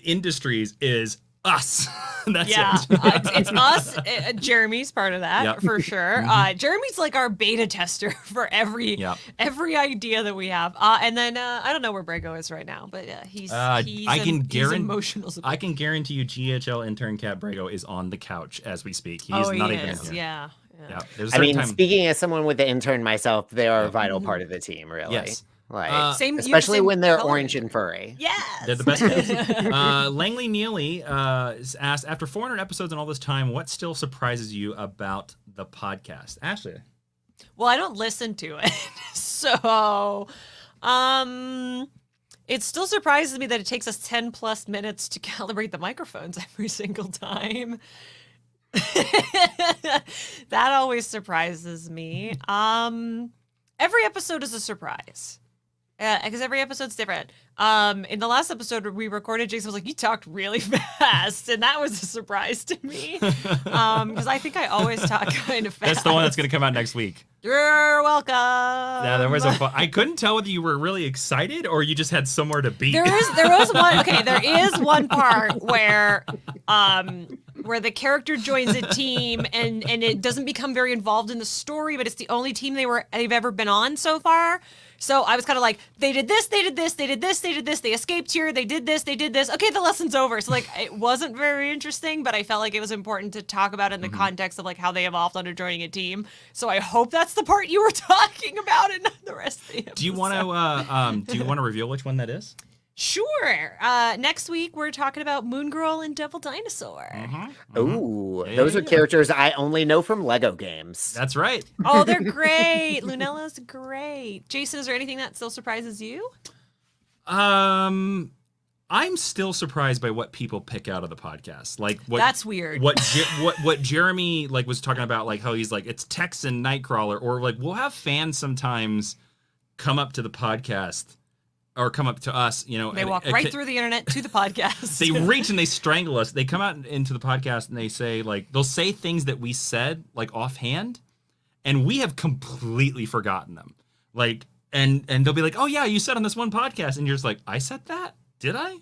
Industries is us. That's it. It's us. Jeremy's part of that Yep. for sure. Jeremy's like our beta tester for every idea that we have. And then I don't know where Brego is right now, but he's emotional support. I can guarantee you GHL intern Cat Brego is on the couch as we speak. He's not even in here. Yeah. Yeah. There's a I certain mean, time- speaking as someone with the intern myself, they are a vital part of the team, really. Yes. Like, Same- especially same when they're color. orange and furry. Yes. They're the best guys. Langley Neely asked, after 400 episodes and all this time, what still surprises you about the podcast? Ashley. Well, I don't listen to it. So, it still surprises me that it takes us 10 plus minutes to calibrate the microphones every single time. That always surprises me. Every episode is a surprise. Because every episode's different. In the last episode we recorded, Jason was like, "You talked really fast," and that was a surprise to me. Because I think I always talk kind of fast. That's the one that's going to come out next week. You're welcome. Yeah, there was I couldn't tell whether you were really excited or you just had somewhere to be. There was one. Okay, there is one part where the character joins a team and it doesn't become very involved in the story, but it's the only team they've ever been on so far. So I was kind of like, they did this, they did this, they did this, they did this, they escaped here, they did this, they did this. Okay, the lesson's over. So like, it wasn't very interesting, but I felt like it was important to talk about it in the context of like how they evolved under joining a team. So I hope that's the part you were talking about and not the rest of the episode. Do you want to reveal which one that is? Sure. Next week we're talking about Moon Girl and Devil Dinosaur. Ooh, those are characters I only know from Lego games. That's right. Oh, they're great. Lunella's great. Jason, is there anything that still surprises you? I'm still surprised by what people pick out of the podcast. Like what That's weird. What Jeremy like was talking about, like how he's like it's Tex and Nightcrawler, or like we'll have fans sometimes come up to the podcast or come up to us, you know. They walk right through the internet to the podcast. They reach and they strangle us. They come out into the podcast and they say like they'll say things that we said like offhand, and we have completely forgotten them. Like and they'll be like, "Oh yeah, you said on this one podcast," and you're just like, "I said that? Did I?"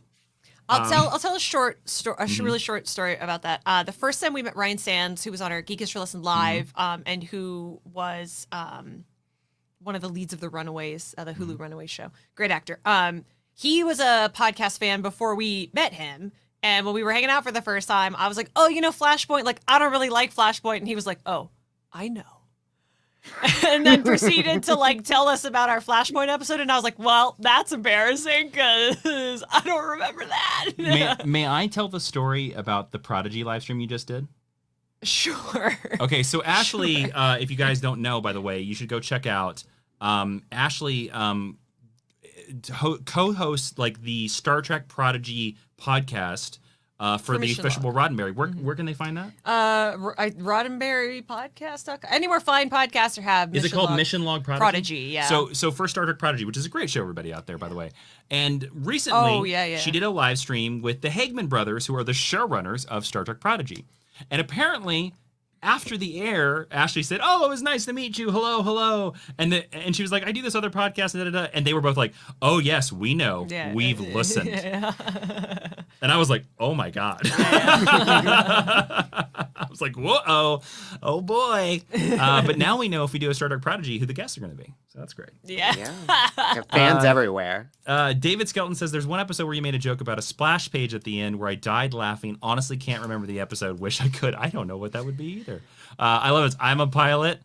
I'll tell a short story, really short story about that. The first time we met Ryan Sands, who was on our Geek History Lesson live, and who was one of the leads of the Runaways, the Hulu Runaways show. Great actor. He was a podcast fan before we met him. And when we were hanging out for the first time, I was like, "Oh, you know Flashpoint? Like, I don't really like Flashpoint." And he was like, "Oh, I know." And then proceeded to like tell us about our Flashpoint episode. And I was like, "Well, that's embarrassing because I don't remember that." May I tell the story about the Prodigy live stream you just did? Sure. Okay, so Ashley, if you guys don't know, by the way, you should go check out Ashley co-hosts like the Star Trek Prodigy podcast for the official Roddenberry. Where can they find that? Roddenberry podcast. Anywhere fine podcasts have. Is it called Mission Log Prodigy? Prodigy, yeah. So for Star Trek Prodigy, which is a great show, everybody out there, by the way. And recently, she did a live stream with the Hagman brothers, who are the showrunners of Star Trek Prodigy. And apparently, after the air, Ashley said, "Oh, it was nice to meet you. Hello, hello." And she was like, "I do this other podcast." And they were both like, "Oh, yes, we know. Yeah. We've listened." Yeah. And I was like, "Oh, my God." I was like, "Whoa, oh, boy." But now we know if we do a Star Trek Prodigy who the guests are going to be. So that's great. Yeah. Fans everywhere. David Skelton says, "There's one episode where you made a joke about a splash page at the end where I died laughing. Honestly, can't remember the episode. Wish I could." I don't know what that would be either. I love it. I'm a pilot.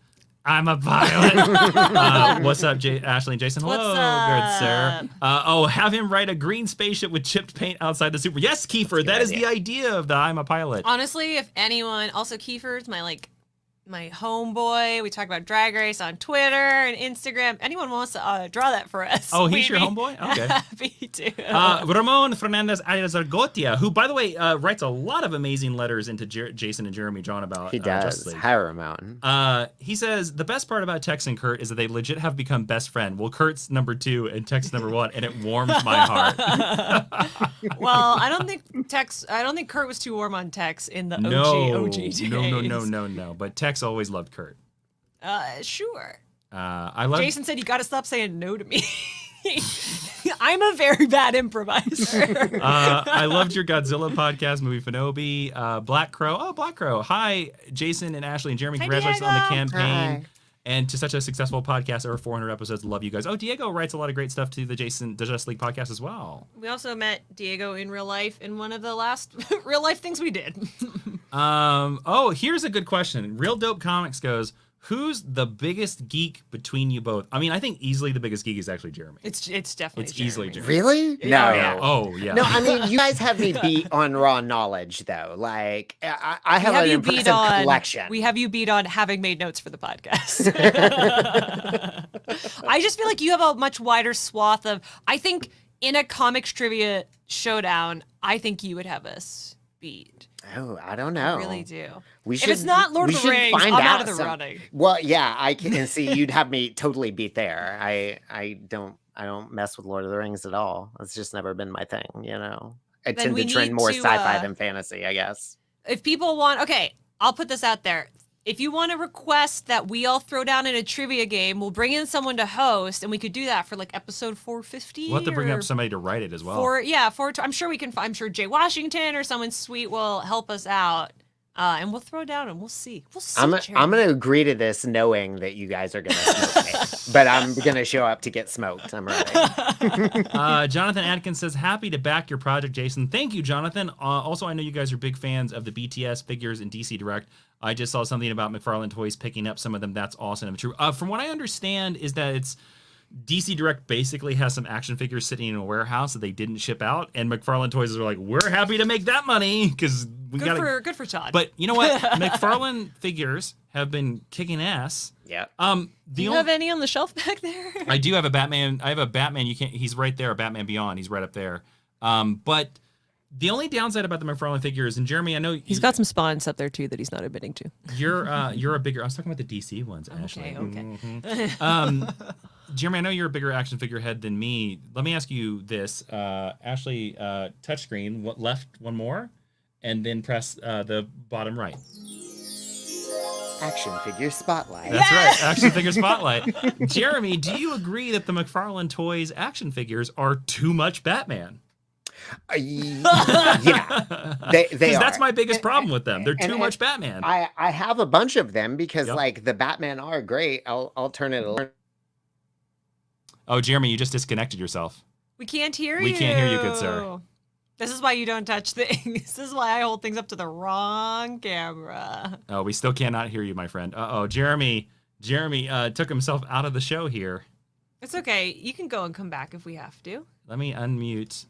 I'm a pilot. What's up, Ashley and Jason? Hello, good sir. Have him ride a green spaceship with chipped paint outside the super. Yes, Kiefer, that is the idea of the I'm a pilot. Honestly, if anyone, also Kiefer's my homeboy. We talk about Drag Race on Twitter and Instagram. Anyone wants to draw that for us? Oh, he's your homeboy? Okay. Happy to. Ramon Fernandez Azargotia, who, by the way, writes a lot of amazing letters into Jason and Jeremy John about He does. Justice League. Hi, Ramon. He says, the best part about Tex and Kurt is that they legit have become best friend. Well, Kurt's number 2 and Tex number 1, and it warms my heart. Well, I don't think Kurt was too warm on Tex in the OG days. No. But Tex always loved Kurt. Sure. I love. Jason said you got to stop saying no to me. I'm a very bad improviser. I loved your Godzilla podcast, movie Fanobi, Black Crow. Oh, Black Crow. Hi, Jason and Ashley and Jeremy. Hi, Congratulations Diego. on the campaign. Hi. And to such a successful podcast, over 400 episodes. Love you guys. Oh, Diego writes a lot of great stuff to the Justice League podcast as well. We also met Diego in real life in one of the last real life things we did. Here's a good question. Real Dope Comics goes, who's the biggest geek between you both? I mean, I think easily the biggest geek is actually Jeremy. It's definitely It's easily Jeremy. Really? No. Yeah. Oh, yeah. No, I mean, you guys have me beat on raw knowledge, though. Like, I have an impressive collection. We have you beat on having made notes for the podcast. I just feel like you have a much wider swath of, I think in a comics trivia showdown, I think you would have us beat. Oh, I don't know. I really do. If it's not Lord of the Rings, I'm out of the running. Well, yeah, I can see you'd have me totally beat there. I don't mess with Lord of the Rings at all. It's just never been my thing, you know. I tend to trend more sci-fi than fantasy, I guess. If people want, okay, I'll put this out there. If you want to request that we all throw down in a trivia game, we'll bring in someone to host, and we could do that for like episode 450. We'll have to bring up somebody to write it as well. I'm sure we can. I'm sure Jay Washington or someone sweet will help us out, and we'll throw down and we'll see. I'm going to agree to this knowing that you guys are going to smoke me, but I'm going to show up to get smoked. I'm ready. Jonathan Adkins says, happy to back your project, Jason. Thank you, Jonathan. Also, I know you guys are big fans of the BTS figures in DC Direct. I just saw something about McFarlane Toys picking up some of them. That's awesome and true. From what I understand is that it's DC Direct basically has some action figures sitting in a warehouse that they didn't ship out, and McFarlane Toys are like, we're happy to make that money because we got good for Todd. But you know what? McFarlane figures have been kicking ass. Yeah. Do you have any on the shelf back there? I do have a Batman. I have a Batman. He's right there. A Batman Beyond. He's right up there. But the only downside about the McFarlane figures, and Jeremy, I know he's got some spawns up there too that he's not admitting to. You're a bigger. I was talking about the DC ones, Ashley. Okay. Mm-hmm. Jeremy, I know you're a bigger action figure head than me. Let me ask you this, Ashley. Touchscreen. What left? One more, and then press the bottom right. Action figure spotlight. That's right. Action figure spotlight. Jeremy, do you agree that the McFarlane Toys action figures are too much Batman? Yeah, they are. That's my biggest problem with them. They're too much Batman. I have a bunch of them because like the Batman are great. I'll turn it. Oh, Jeremy, you just disconnected yourself. We can't hear you. We can't hear you, good sir. This is why you don't touch things. This is why I hold things up to the wrong camera. Oh, we still cannot hear you, my friend. Uh-oh, Jeremy took himself out of the show here. It's okay. You can go and come back if we have to. Let me unmute.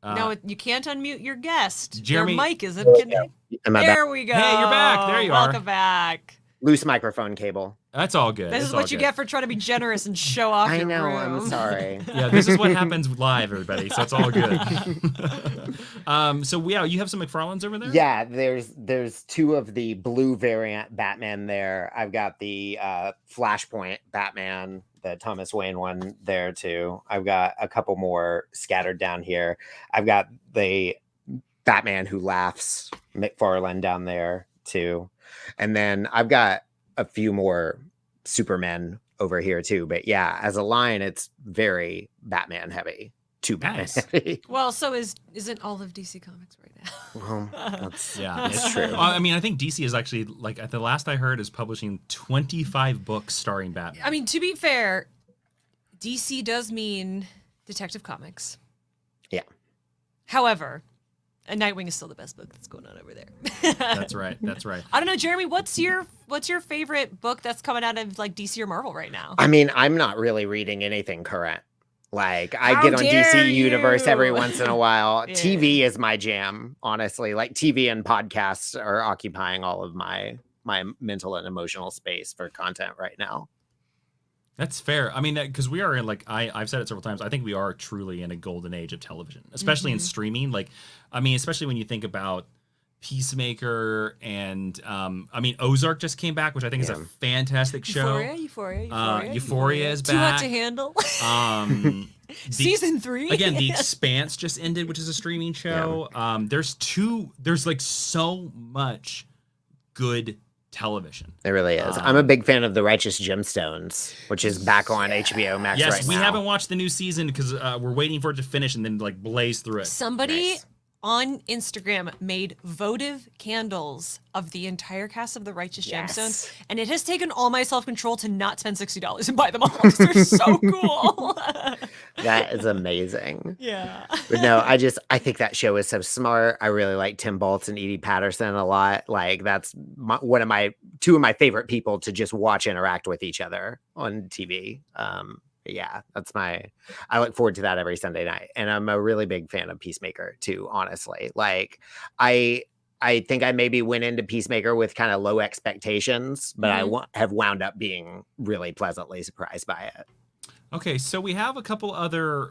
No, you can't unmute your guest. Jeremy, your mic isn't connected. There we go. Hey, you're back. There you are. Welcome back. Loose microphone cable. That's all good. This is what you get for trying to be generous and show off your room. I'm sorry. Yeah, this is what happens live, everybody. So it's all good. You have some McFarlanes over there? Yeah, there's two of the blue variant Batman there. I've got the Flashpoint Batman, the Thomas Wayne one there too. I've got a couple more scattered down here. I've got the Batman Who Laughs McFarlane down there too. And then I've got a few more Supermen over here too. But yeah, as a line, it's very Batman heavy. Too nice. heavy. Well, so isn't all of DC Comics right now? Well, it's true. I mean, I think DC is actually, like, at the last I heard, is publishing 25 books starring Batman. I mean, to be fair, DC does mean Detective Comics. Yeah. However, And Nightwing is still the best book that's going on over there. That's right. That's right. I don't know, Jeremy. What's your favorite book that's coming out of like DC or Marvel right now? I mean, I'm not really reading anything current. Like, I How get on dare DC Universe every you. once in a while. Yeah. TV is my jam, honestly. Like, TV and podcasts are occupying all of my mental and emotional space for content right now. That's fair. I mean, because we are in like I've said it several times. I think we are truly in a golden age of television, especially in streaming. Like, I mean, especially when you think about Peacemaker and I mean, Ozark just came back, which I think is a fantastic show. Euphoria is Too Hot back. to Handle. Season 3 again. The Expanse just ended, which is a streaming show. There's like so much good television. It really is. I'm a big fan of The Righteous Gemstones, which is back on HBO Max right now. Yes, we haven't watched the new season because we're waiting for it to finish and then like blaze through it. Somebody on Instagram made votive candles of the entire cast of The Righteous Gemstones, and it has taken all my self-control to not spend $60 and buy them all because they're so cool. That is amazing. Yeah. But no, I think that show is so smart. I really like Tim Baltz and Edie Patterson a lot. Like, that's two of my favorite people to just watch interact with each other on TV. Yeah, I look forward to that every Sunday night. And I'm a really big fan of Peacemaker too, honestly. Like, I think I maybe went into Peacemaker with kind of low expectations, but I have wound up being really pleasantly surprised by it. Okay, so we have a couple other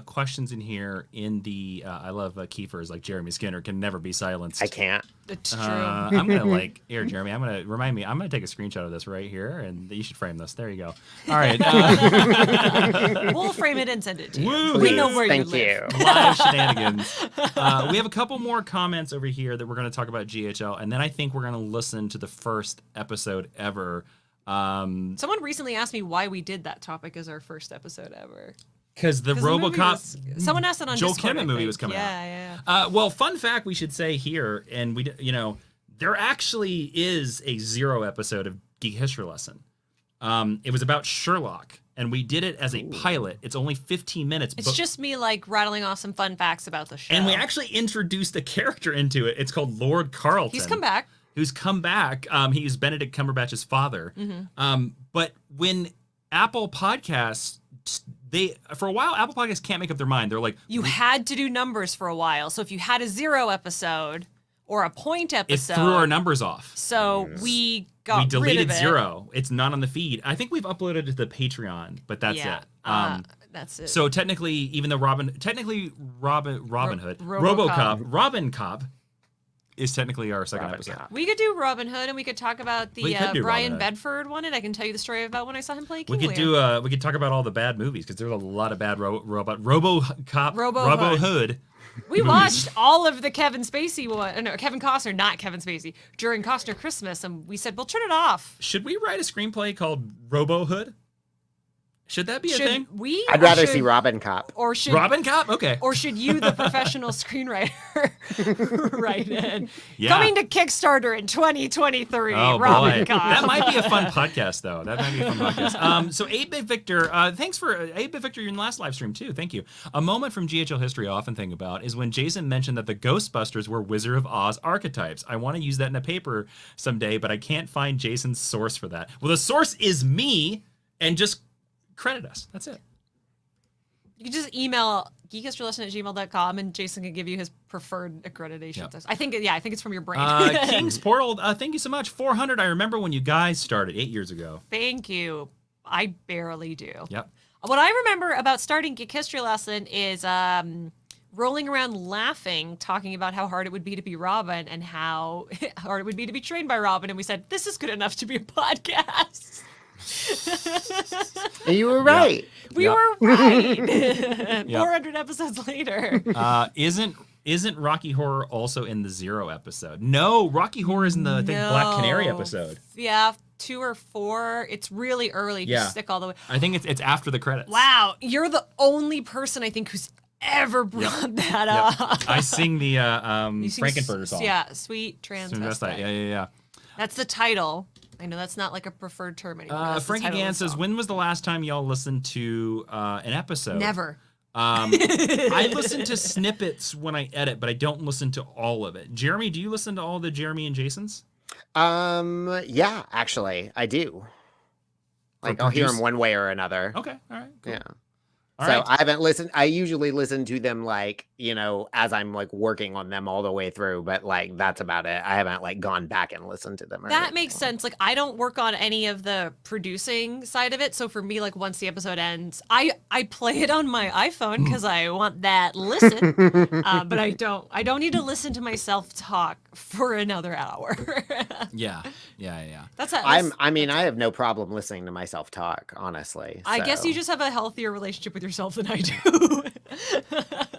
questions in here in the I love Kiefer's, like Jeremy Skinner can never be silenced. I can't. It's true. I'm gonna here, Jeremy. I'm gonna take a screenshot of this right here, and you should frame this. There you go. All right. We'll frame it and send it to you. Woo! We know where you Thank live. you. Live shenanigans. We have a couple more comments over here that we're gonna talk about GHL, and then I think we're gonna listen to the first episode ever. Someone recently asked me why we did that topic as our first episode ever. Because the RoboCop, someone asked it on Joel Discord, Kinnaman I movie think. was coming out. Yeah. Well, fun fact we should say here, and there actually is a 0 episode of Geek History Lesson. It was about Sherlock, and we did it as a pilot. It's only 15 minutes. It's just me like rattling off some fun facts about the show. And we actually introduced a character into it. It's called Lord Carlton. He's come back. Who's come back. He's Benedict Cumberbatch's father. But when Apple Podcasts, for a while, Apple Podcasts can't make up their mind. They're like, you had to do numbers for a while. So if you had a 0 episode or a point episode, it threw our numbers off. So we deleted rid of it. 0. It's not on the feed. I think we've uploaded it to the Patreon, but that's it. That's it. So technically, even though Robin Hood, RoboCop. Robin Cop is technically our second episode. We could do Robin Hood, and we could talk about We could the do Brian Robin Hood. Bedford one, and I can tell you the story about when I saw him play King We could Lear. we could talk about all the bad movies because there's a lot of bad RoboCop, Robo Hood. We watched all of the Kevin Spacey one, no, Kevin Costner, not Kevin Spacey, during Costner Christmas, and we said, well, turn it off. Should we write a screenplay called Robo Hood? Should that be a thing? I'd rather see Robin Cop. Or should Robin Cop? Okay. Or should you, the professional screenwriter, write it? Yeah. Coming to Kickstarter in 2023. Oh, Robin boy. Cop. That might be a fun podcast, though. That might be a fun podcast. So 8-Bit Victor, thanks for 8-Bit Victor, you're in the last live stream, too. Thank you. A moment from GHL history I often think about is when Jason mentioned that the Ghostbusters were Wizard of Oz archetypes. I want to use that in a paper someday, but I can't find Jason's source for that. Well, the source is me, and just credit us. That's it. You can just email geekhistorylesson@gmail.com and Jason can give you his preferred accreditation. Yep. I think it's from your brain. King's Portal, thank you so much. 400. I remember when you guys started 8 years ago. Thank you. I barely do. Yep. What I remember about starting Geek History Lesson is rolling around laughing, talking about how hard it would be to be Robin and how hard it would be to be trained by Robin. And we said, this is good enough to be a podcast. You were right. We were right. 400 episodes later. Isn't Rocky Horror also in the 0 episode? No, Rocky Horror is in the Black Canary episode. Yeah, 2 or 4. It's really early. Yeah. Just stick all the way. I think it's after the credits. Wow, you're the only person I think who's ever brought that up. I sing the You sing Frankenfurter song. Yeah, Sweet Transvestite. Yeah. That's the title. I know that's not like a preferred term anymore. That's the Frankie title of Gann the says, song. when was the last time y'all listened to an episode? Never. I listen to snippets when I edit, but I don't listen to all of it. Jeremy, do you listen to all the Jeremy and Jasons? Yeah, actually, I do. Like, I'll hear them one way or another. Okay, all right, cool. Yeah. All So right. I haven't listened. I usually listen to them like, as I'm like working on them all the way through, but like that's about it. I haven't like gone back and listened to them. Or That anything. makes sense. Like, I don't work on any of the producing side of it. So for me, like, once the episode ends, I play it on my iPhone because I want that listen. But I don't need to listen to myself talk for another hour. Yeah. That's how I mean, I have no problem listening to myself talk, honestly. I guess so. you just have a healthier relationship with yourself than I do.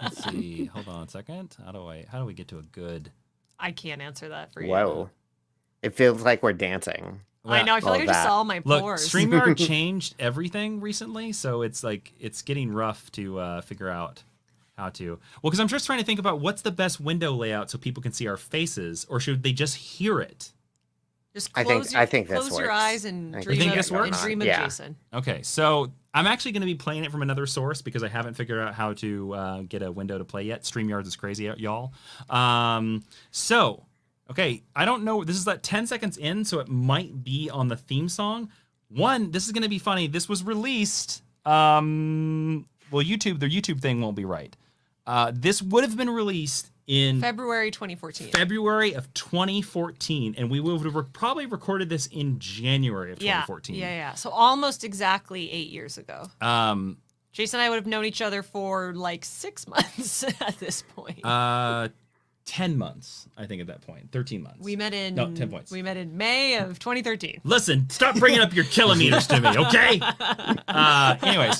Let's see. Hold on a second. How do we get to a good? I can't answer that for you. Whoa. It feels like we're dancing. I know. I feel like I just saw all my Look, pores. StreamYard changed everything recently, so it's getting rough to figure out how to. Well, because I'm just trying to think about what's the best window layout so people can see our faces, or should they just hear it? Just I close think this close your works. eyes and I dream think of, this works? and dream of Yeah. Jason. Okay, so I'm actually going to be playing it from another source because I haven't figured out how to get a window to play yet. StreamYards is crazy, y'all. Okay, I don't know. This is like 10 seconds in, so it might be on the theme song. This is going to be funny. This was released. Their YouTube thing won't be right. This would have been released in February 2014. February of 2014, and we would have probably recorded this in January of 2014. Yeah. So almost exactly 8 years ago. Jason and I would have known each other for like 6 months at this point. 10 months, I think, at that point. 13 months. We met in 10 points. We met in May of 2013. Listen, stop bringing up your kilometers to me, okay? Anyways,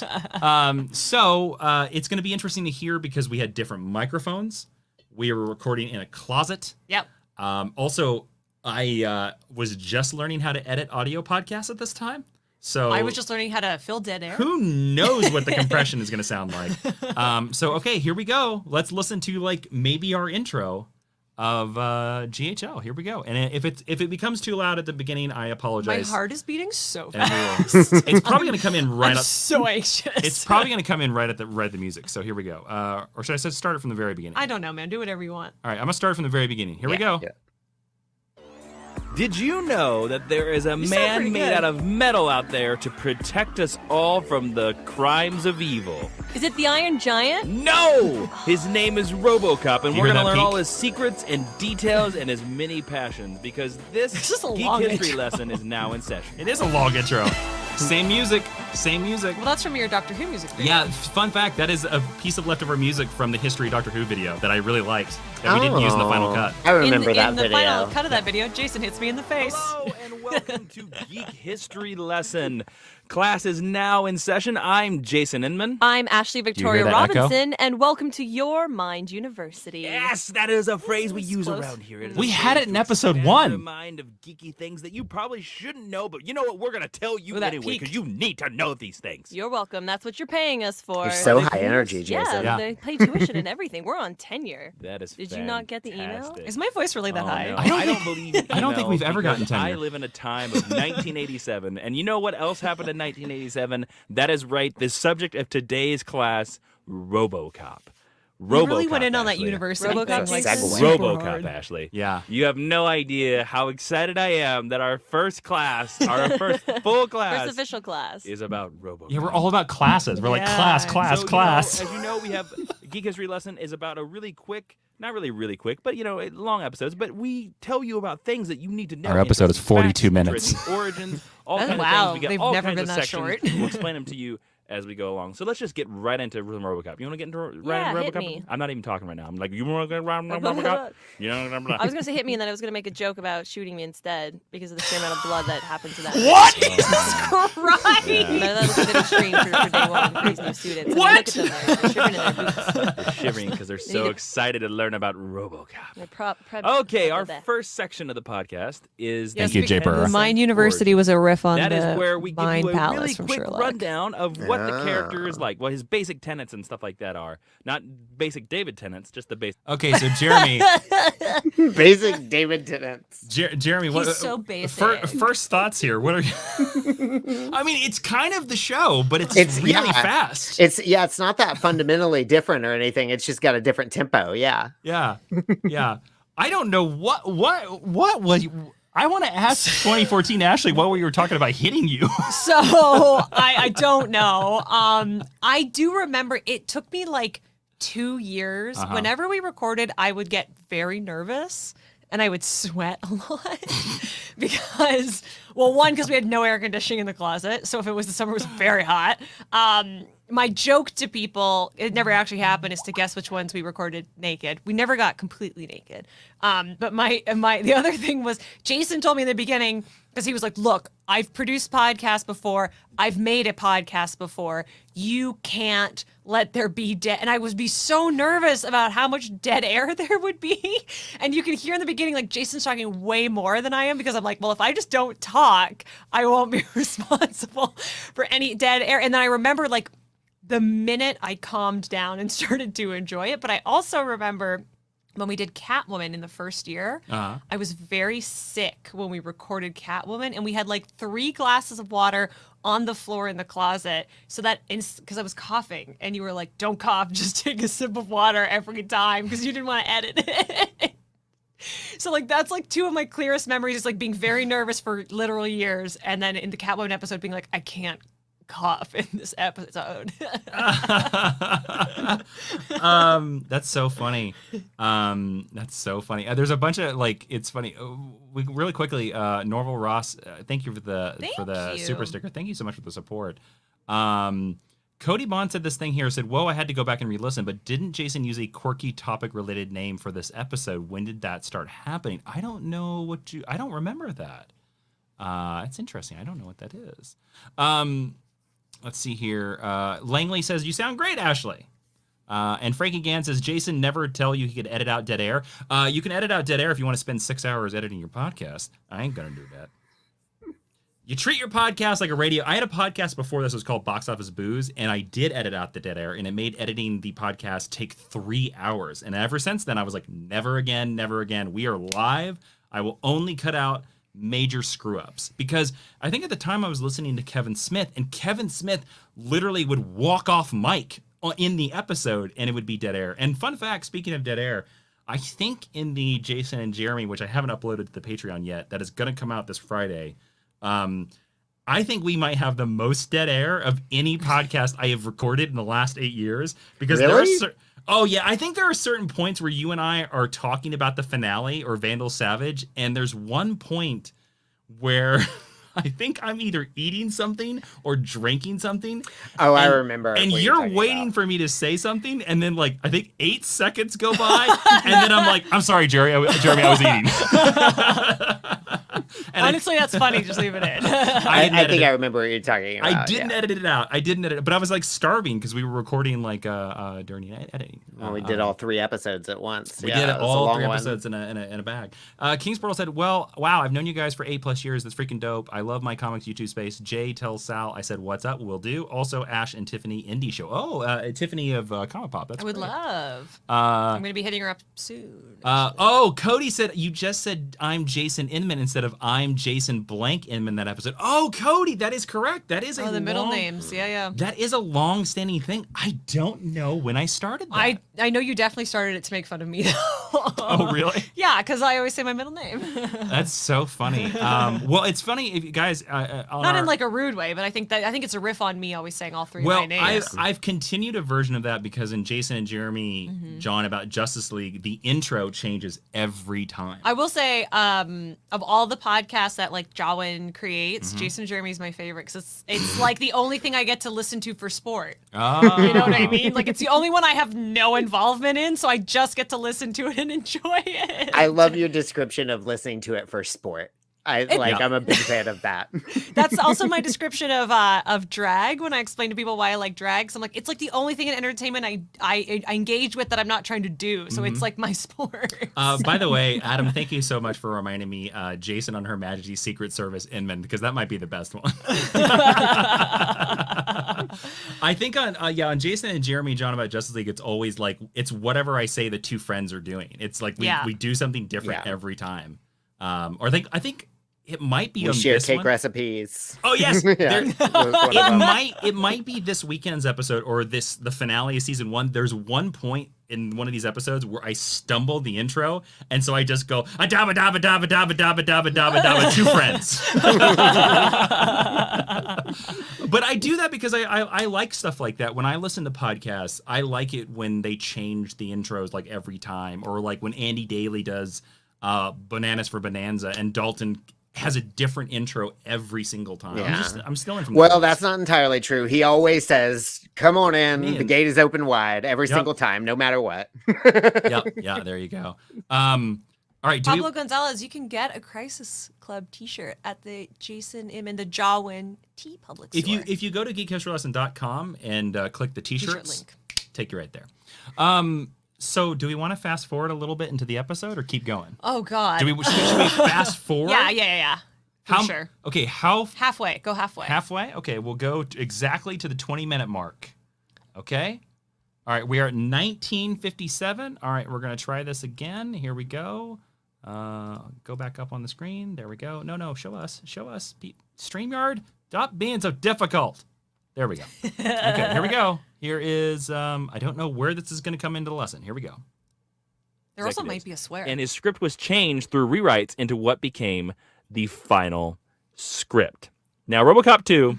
so it's going to be interesting to hear because we had different microphones. We were recording in a closet. Yep. Also, I was just learning how to edit audio podcasts at this time. So I was just learning how to fill dead air. who knows what the compression is going to sound like. So, okay, here we go. Let's listen to like maybe our intro of GHL. Here we go. And if it becomes too loud at the beginning, I My apologize. heart is beating so And fast. it's probably going to come in right I'm up. so anxious. It's probably going to come in right at the music. So here we go. Or should I start it from the very beginning? I don't know, man. Do whatever you want. All right, I'm going to start from the very beginning. Here we go. Yeah. Did you know that there is a sound man pretty made good. out of metal out there to protect us all from the crimes of evil? Is it the Iron Giant? No! His name is RoboCop, and You we're hear going to that, learn Pete? all his secrets and details and his many passions because this This is a Geek long History intro. Lesson is now in session. It is a long intro. Same music. Well, that's from your Doctor Who music video. Yeah, fun fact, that is a piece of leftover music from the History of Doctor Who video that I really liked that we didn't use in the final cut. I remember that in the video. final cut of that video, Jason hits me in the face. Hello and welcome to Geek History Lesson. Class is now in session. I'm Jason Inman. I'm Ashley Victoria that echo? Robinson, and welcome to your Mind University. Yes, that is a phrase we use close. around here. It is a We had phrase it in to episode expand 1. Your mind of geeky things that you probably shouldn't know, but you know what? We're gonna tell you Ooh, that anyway peak. because you need to know these things. You're welcome. That's what you're paying us for. You're so high energy, Jason. Yeah, they pay tuition and everything. We're on tenure. That is. Did you not get the email? fantastic. Is my voice really that Oh, high? no. I don't don't believe. I don't think emails we've ever gotten because I tenure. live in a time of 1987, and you know what else happened in 1987? That is right. The subject of today's class, RoboCop. We really went RoboCop, in on that Ashley. university RoboCop thing, like segue. super RoboCop, hard. Ashley. Yeah. You have no idea how excited I am that our first class, our first full class, First official class. is about RoboCop. Yeah, we're all about classes. We're like Yeah. class. So, class. as you know, we have Geek History Lesson is about a really quick, not really quick, but long episodes. But we tell you about things that you need to know. Our episode is Interesting 42 facts, minutes. interesting origins, all kinds Wow, of things. We get they've all never kinds been of that sections. short. We'll explain them to you as we go along. So let's just get right into RoboCop. You want to get into right Yeah, into hit RoboCop? me. I'm not even talking right now. I'm like, you want to get right into RoboCop? You know, I was going to say hit me, and then I was going to make a joke about shooting me instead because of the sheer amount of blood that happens to that. What? Right. Yeah. That was a bit extreme for day one for these new students. What? I mean, look at them. They're shivering in their boots. They're shivering because they're so to- excited to learn about RoboCop. They're Okay, our first section of the podcast is Thank the you, Jay Burr. Independence Mind University Origin. was a riff on That the is where we give Mind you a Palace really from quick Sherlock. rundown of what what the characters like, what his basic tenets and stuff like that are. Not basic David tenets, just the basic. Okay, so Jeremy, Basic David tenants. Jeremy, what? He's so basic. First thoughts here. What are? I mean, it's kind of the show, but it's really fast. It's not that fundamentally different or anything. It's just got a different tempo. Yeah. Yeah. I don't know what was. I want to ask 2014 Ashley what we were talking about hitting you. So I don't know. I do remember it took me like 2 years. Whenever we recorded, I would get very nervous and I would sweat a lot because, well, one, because we had no air conditioning in the closet. So if it was the summer, it was very hot. My joke to people, it never actually happened, is to guess which ones we recorded naked. We never got completely naked. But the other thing was Jason told me in the beginning, because he was like, look, I've produced podcasts before. I've made a podcast before. You can't let there be dead. And I would be so nervous about how much dead air there would be. And you can hear in the beginning, like Jason's talking way more than I am because I'm like, well, if I just don't talk, I won't be responsible for any dead air. And then I remember like the minute I calmed down and started to enjoy it. But I also remember when we did Catwoman in the first year, I was very sick when we recorded Catwoman, and we had like 3 glasses of water on the floor in the closet. So that, because I was coughing, and you were like, don't cough, just take a sip of water every time, because you didn't want to edit it. So like that's like 2 of my clearest memories, is like being very nervous for literal years, and then in the Catwoman episode being like, I can't cough in this episode. That's so funny. That's so funny. There's a bunch of like, it's funny. Really quickly, Norval Ross, thank you for the super sticker. Thank you so much for the support. Cody Bond said this thing here, said, whoa, I had to go back and re-listen, but didn't Jason use a quirky topic related name for this episode? When did that start happening? I don't know I don't remember that. It's interesting. I don't know what that is. Let's see here. Langley says, you sound great, Ashley. And Frankie Gann says, Jason never tell you he could edit out dead air. You can edit out dead air if you want to spend 6 hours editing your podcast. I ain't going to do that. You treat your podcast like a radio. I had a podcast before this was called Box Office Booze, and I did edit out the dead air, and it made editing the podcast take 3 hours. And ever since then, I was like, never again, never again. We are live. I will only cut out major screw-ups, because I think at the time I was listening to Kevin Smith, and Kevin Smith literally would walk off mic in the episode and it would be dead air. And fun fact, speaking of dead air, I think in the Jason and Jeremy, which I haven't uploaded to the Patreon yet, that is going to come out this Friday, I think we might have the most dead air of any podcast I have recorded in the last 8 years, because Really? Oh, yeah. I think there are certain points where you and I are talking about the finale or Vandal Savage, and there's one point where I think I'm either eating something or drinking something. Oh, I remember. And what you're talking waiting about. for me to say something, and then, like, I think 8 seconds go by, and then I'm like, I'm sorry, Jeremy, I was eating. And Honestly, that's funny. Just leave it in. I think I remember what you're talking about. I didn't edit it out. I didn't edit it, but I was like starving because we were recording like during editing. Well, we did all 3 episodes at once. We Yeah, did it was a all long 3 one. episodes in a bag. King's Portal said, well, wow, I've known you guys for 8+ years. That's freaking dope. I love my comics YouTube space. Jay tells Sal, I said, what's up? Will do. Also, Ash and Tiffany Indie Show. Oh, Tiffany of Comic Pop. That's I would great. love. I'm going to be hitting her up soon. Cody said, you just said I'm Jason Inman instead of I'm Jason blank Inman that episode. Oh, Cody, that is correct. That is the middle names. Yeah. That is a long-standing thing. I don't know when I started that. I know you definitely started it to make fun of me, though. Oh, really? Yeah, because I always say my middle name. That's so funny. Well, it's funny if you guys Not in like a rude way, but I think it's a riff on me always saying all 3 of my names. I've continued a version of that because in Jason and Jeremy, John, about Justice League, the intro changes every time. I will say, of all the podcasts that like Jawin creates, Jason and Jeremy's my favorite because it's like the only thing I get to listen to for sport. Oh. You know what I mean? Like it's the only one I have no involvement in, so I just get to listen to it and enjoy it. I love your description of listening to it for sport. I'm a big fan of that. That's also my description of drag when I explain to people why I like drag. So I'm like, it's like the only thing in entertainment I engage with that I'm not trying to do. So it's like my sport. By the way, Adam, thank you so much for reminding me Jason on Her Majesty's Secret Service Inman, because that might be the best one. I think on Jason and Jeremy John about Justice League, it's always like it's whatever I say the two friends are doing. It's like we do something different every time. Or I think it might be We on share this cake one. recipes. Oh yes, Yeah. there- Was one of them. it might be this weekend's episode or the finale of season 1. There's one point in one of these episodes where I stumble the intro, and so I just go adaba daba daba daba daba daba daba daba two friends. But I do that because I like stuff like that. When I listen to podcasts, I like it when they change the intros like every time, or like when Andy Daly does Bananas for Bonanza and Dalton has a different intro every single time. Yeah. I'm stealing from Well, those. that's not entirely true. He always says, "Come on in. The Man. gate is open wide every Yep. single time, no matter what." Yeah, there you go. All right, do Pablo Gonzalez, you can get a Crisis Club T-shirt at the Jason M and the Jawin Tea Public if Store. you go to geekhistorylesson.com and click the T-shirt t-shirts, link. take you right there. So do we want to fast forward a little bit into the episode or keep going? Oh God. Should we fast forward? Yeah. For How, sure. Okay, how Halfway. Go halfway. halfway? Okay, we'll go exactly to the 20-minute mark. Okay? All right, we are at 1957. All right, we're going to try this again. Here we go. Go back up on the screen. There we go. No, show us. StreamYard, stop being so difficult. There we go. Okay, here we go. Here is, I don't know where this is going to come into the lesson. Here we go. There also Executives. might be a swear. And his script was changed through rewrites into what became the final script. Now, RoboCop 2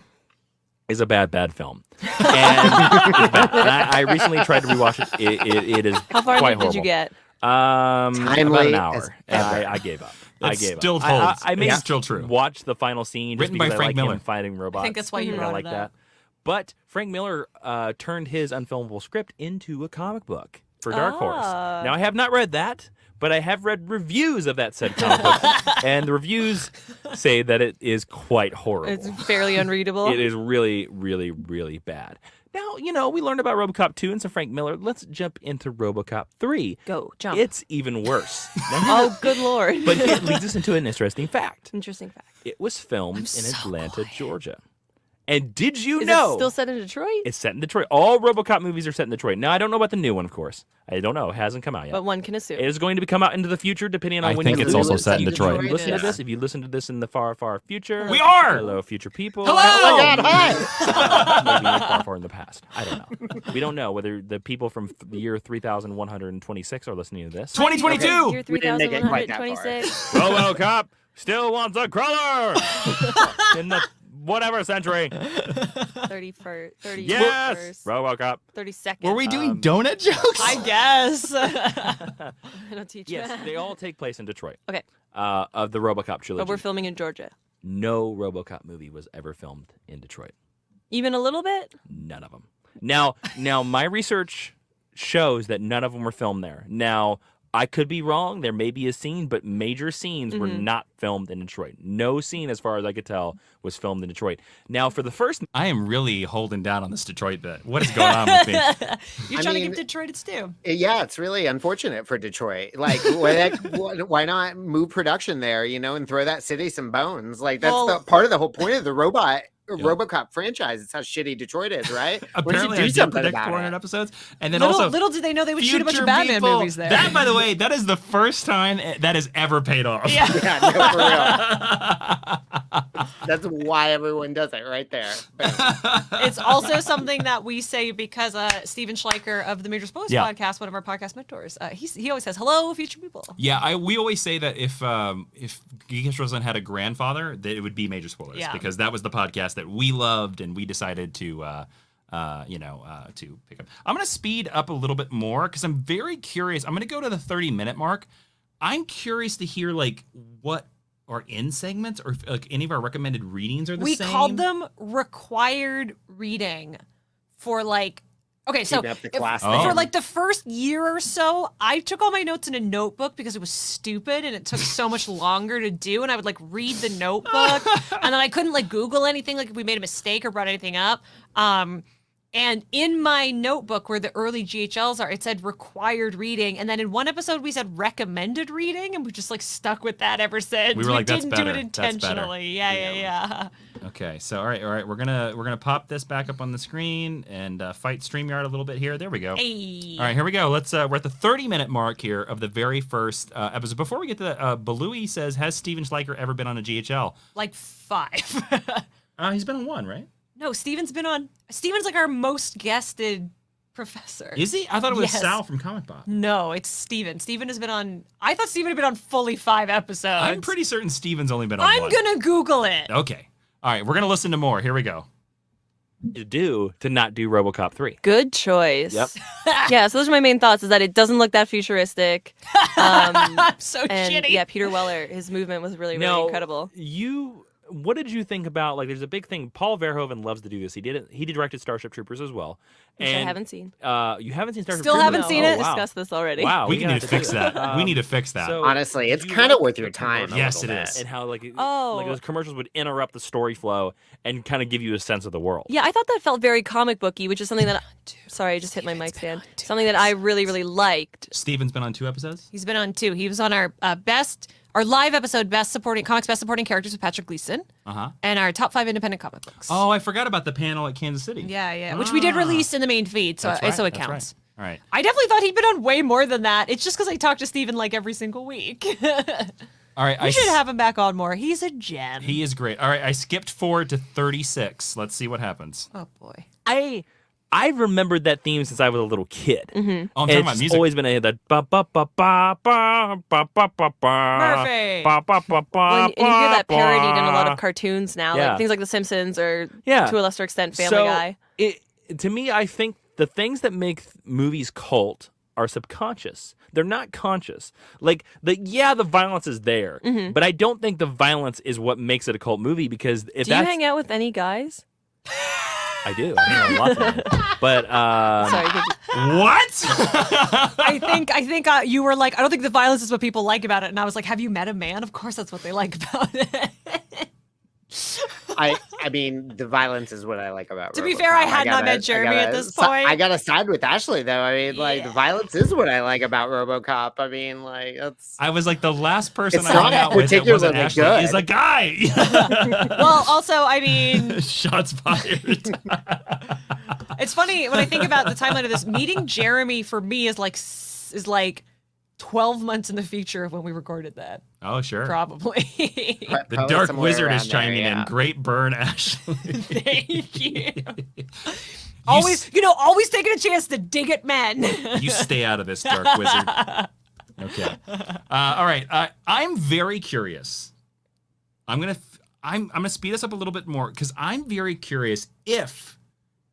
is a bad film. And it's bad. And I recently tried to rewatch it. It is How far quite did you horrible. get? About Timely an as hour. And ever. I gave up. It still holds. I may It's still true. watch the final scene just Written by because Frank I like Miller. him fighting robots. I think that's why you and I brought like it that. up. But Frank Miller turned his unfilmable script into a comic book for Dark Horse. Ah. Now, I have not read that, but I have read reviews of that said comic book, and the reviews say that it is quite horrible. It's fairly unreadable. It is really, really, really bad. Now, we learned about RoboCop 2 and some Frank Miller. Let's jump into RoboCop 3. Go, jump. It's even worse. Oh, good lord. But it leads us into an interesting fact. Interesting fact. It was filmed in so Atlanta, Georgia. And did you Is know it still set in Detroit? it's set in Detroit? All RoboCop movies are set in Detroit. Now, I don't know about the new one, of course. I don't know. It hasn't come out yet. But one can assume. It is going to come out into the future, depending on I when think you it's listen also set in to Detroit. If you listen to It this, is. if you listen to this in the far, far future, We are! Hello, future people. Hello! Oh my God, hi! Maybe far, far in the past. I don't know. We don't know whether the people from the year 3126 are listening to this. 2022! Year We didn't make it quite that far. 3126. RoboCop still wants a crawler in the whatever century. 31st. 31st. Yes, RoboCop. 32nd. Were we doing donut jokes? I guess. I don't teach Yes, math. they all take place in Detroit. Okay. Of the RoboCop trilogy. But we're filming in Georgia. No RoboCop movie was ever filmed in Detroit. Even a little bit? None of them. Now, my research shows that none of them were filmed there. Now, I could be wrong. There may be a scene, but major scenes were not filmed in Detroit. No scene, as far as I could tell, was filmed in Detroit. Now, for the first... I am really holding down on this Detroit bit. What is going on with me? You're I trying to mean- give Detroit its due. Yeah, it's really unfortunate for Detroit. Like, why not move production there, and throw that city some bones? Like, that's Well- the part of the whole point of the RoboCop franchise. It's how shitty Detroit is, right? Apparently, I did predict 400 episodes. And then Little, also... little did they know they would shoot a bunch future of Batman people- movies there. That, by the way, that is the first time that has ever paid off. Yeah. Yeah, no, for real. That's why everyone does it right there. It's also something that we say because Steven Schleicher of the Major Spoilers Yeah. podcast, one of our podcast mentors, he always says, "Hello, future people." Yeah, we always say that if Geek History Lesson had a grandfather, that it would be Major Spoilers, Yeah. because that was the podcast that we loved and we decided to to pick up. I'm gonna speed up a little bit more because I'm very curious. I'm gonna go to the 30-minute mark. I'm curious to hear like what are in segments or if, like any of our recommended readings are the We same. called them required reading for like. Okay, so Keeping up the class Oh. for like the first year or so, I took all my notes in a notebook because it was stupid and it took so much longer to do. And I would like read the notebook, and then I couldn't like Google anything, like if we made a mistake or brought anything up. And in my notebook where the early GHLs are, it said required reading. And then in one episode we said recommended reading, and we just like stuck with that ever since. We were like, that's didn't do better. it That's better. intentionally. Yeah. Okay, so all right, we're gonna pop this back up on the screen and fight StreamYard a little bit here. There we go. Hey. All right, here we go. Let's we're at the 30-minute mark here of the very first episode. Before we get to that, Balooey says, has Steven Schleicher ever been on a GHL? Like 5. He's been on one, right? No, Steven's like our most guested professor. Is he? I thought it was Yes. Sal from Comic Bot. No, it's Steven. Steven has been on, I thought Steven had been on fully 5 episodes. I'm pretty certain Steven's only been on I'm one. gonna Google it. Okay. All right, we're gonna listen to more. Here we go. To not do RoboCop 3. Good choice. Yep. Yeah, so those are my main thoughts, is that it doesn't look that futuristic. I'm so And shitty. yeah, Peter Weller, his movement was really, really Now, incredible. What did you think about, like, there's a big thing, Paul Verhoeven loves to do this. He did it. He directed Starship Troopers as well. Which I And, haven't seen. You haven't seen Starship Still Troopers? haven't seen We it? Wow. discussed this already. Wow. We we're gonna need to have do fix that. We need to fix that. so- Honestly, it's you kind of like worth your the time. commercials? Yes, it a little is. bit. And how, like Oh. those commercials would interrupt the story flow and kind of give you a sense of the world. Yeah, I thought that felt very comic booky, which is something that sorry, I just hit my mic stand. Something that I really, really liked. Steven's been on 2 episodes? He's been on 2. He was on our live episode, best supporting characters with Patrick Gleason, and our top 5 independent comic books. Oh, I forgot about the panel at Kansas City. Yeah, which we did release in the main feed, so That's right, so it that's counts. Right. All right. I definitely thought he'd been on way more than that. It's just because I talk to Steven like every single week. All right. We should have him back on more. He's a gem. He is great. All right, I skipped forward to 36. Let's see what happens. Oh boy. I remembered that theme since I was a little kid. Oh, I'm talking It's about music. always been that ba ba ba ba ba ba ba ba ba Murphy. ba ba ba ba. Well, and you hear that parodied in a lot of cartoons now, Yeah. like things like The Simpsons or Yeah. to a lesser extent Family Guy. To me, I think the things that make movies cult are subconscious. They're not conscious. Like the violence is there, but I don't think the violence is what makes it a cult movie, because if Do you that's hang out with any guys? I do. I hang out with lots of them. But Sorry, could you- What? I think you were like, I don't think the violence is what people like about it, and I was like, have you met a man? Of course, that's what they like about it. I mean, the violence is what I like about. To be fair, I had not gotta- met Jeremy at this si- point. I gotta side with Ashley though. I mean, like the Yeah. violence is what I like about RoboCop. I mean, like that's. I was like, the last person It's I not hung out with that wasn't particularly Ashley good. is a guy. Well, also, I mean, Shots fired. it's funny when I think about the timeline of this. Meeting Jeremy for me is like 12 months in the future of when we recorded that. Oh, sure. Probably. The Probably Dark somewhere Wizard is around there, chiming in. yeah. Great burn, Ashley. Thank you. Always taking a chance to dig at men. You stay out of this, Dark Wizard. Okay. All right. I'm very curious. I'm gonna speed us up a little bit more because I'm very curious if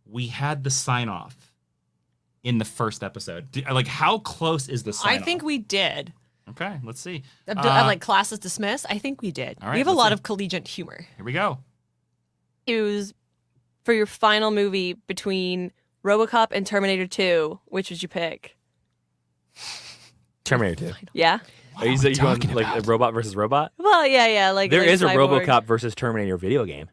we had the sign off in the first episode. Like, how close is the sign off? I think we did. Okay, let's see. Like classes dismissed. I think we did. All right, We have a let's lot see. of collegiate humor. Here we go. It was for your final movie between RoboCop and Terminator 2. Which would you pick? Terminator 2. Yeah. Are you going like robot versus robot? Well, yeah. Like There like is a Cyborg. RoboCop versus Terminator video game.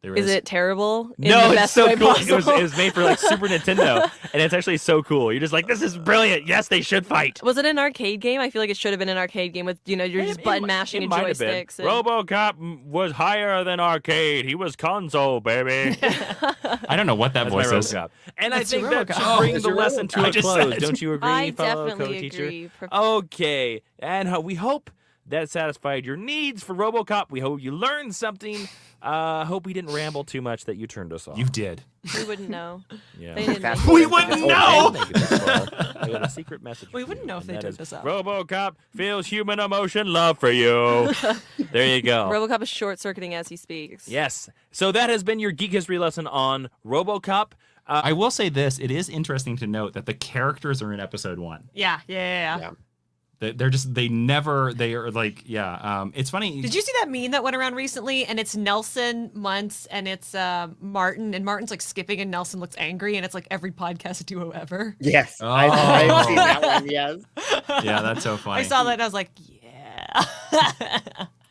There Is it terrible? In No, the it's best so way cool. possible? It was made for like Super Nintendo, and it's actually so cool. You're just like, this is brilliant. Yes, they should fight. Was it an arcade game? I feel like it should have been an arcade game with, you're just button mashing It and might have been. joysticks. And... RoboCop was higher than arcade. He was console, baby. I don't know what that That's my voice is. RoboCop. And I That's think your that RoboCop. should Oh, bring it's the your lesson RoboCop. to I a just close. said. Don't you agree, I fellow definitely co-teacher? agree. Okay, and we hope that satisfied your needs for RoboCop. We hope you learned something. Hope we didn't ramble too much that you turned us off. You did. We wouldn't know. Yeah. They didn't That's make We it. wouldn't Oh, know. they didn't make it this far. I got a secret message. We for wouldn't you, know if and they that did is, this out. RoboCop feels human emotion, love for you. There you go. RoboCop is short-circuiting as he speaks. Yes. So that has been your Geek History lesson on RoboCop. I will say this: it is interesting to note that the characters are in episode 1. Yeah. Yeah. They are like, yeah. It's funny. Did you see that meme that went around recently? And it's Nelson, Muntz, and it's Martin. And Martin's like skipping, and Nelson looks angry, and it's like every podcast duo ever. Yes, Oh. I've seen that one. Yes. Yeah, that's so funny. I saw that, and I was like, yeah.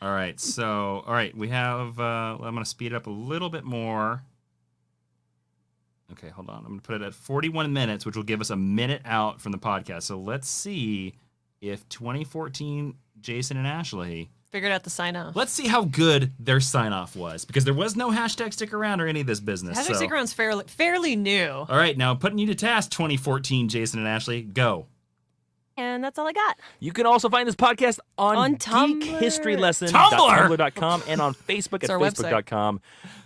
All right, so we have. I'm gonna speed it up a little bit more. Okay, hold on. I'm going to put it at 41 minutes, which will give us a minute out from the podcast. So let's see if 2014 Jason and Ashley. Figured out the sign off. Let's see how good their sign off was, because there was no hashtag stick around or any of this business. Hashtag stick around's fairly new. All right, now putting you to task, 2014 Jason and Ashley, go. And that's all I got. You can also find this podcast on Tumblr. Geek History Lesson, Tumblr! tumblr.com, and on Facebook at our website.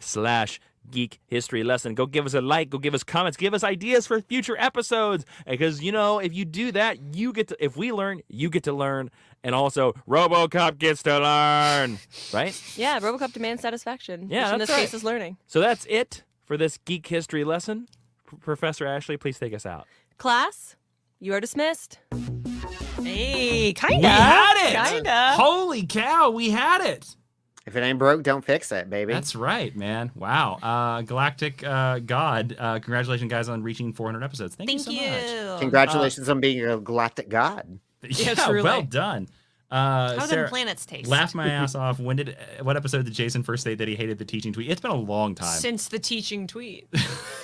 facebook.com/Geek History Lesson. Go give us a like, go give us comments, give us ideas for future episodes. Because, you know, if you do that, you get to, if we learn, you get to learn. And also, RoboCop gets to learn. Right? Yeah, RoboCop demands satisfaction. Yeah, which in that's this right. case is learning. So that's it for this Geek History Lesson. Professor Ashley, please take us out. Class, you are dismissed. Hey, kinda. We had it! Kinda. Holy cow, we had it! If it ain't broke, don't fix it, baby. That's right, man. Wow. Galactic God, congratulations, guys, on reaching 400 episodes. Thank you so much. Congratulations on being a galactic god. Yeah, truly. well done. How do Sarah, them planets taste? laugh my ass off. What episode did Jason first say that he hated the teaching tweet? It's been a long time Since the teaching tweet.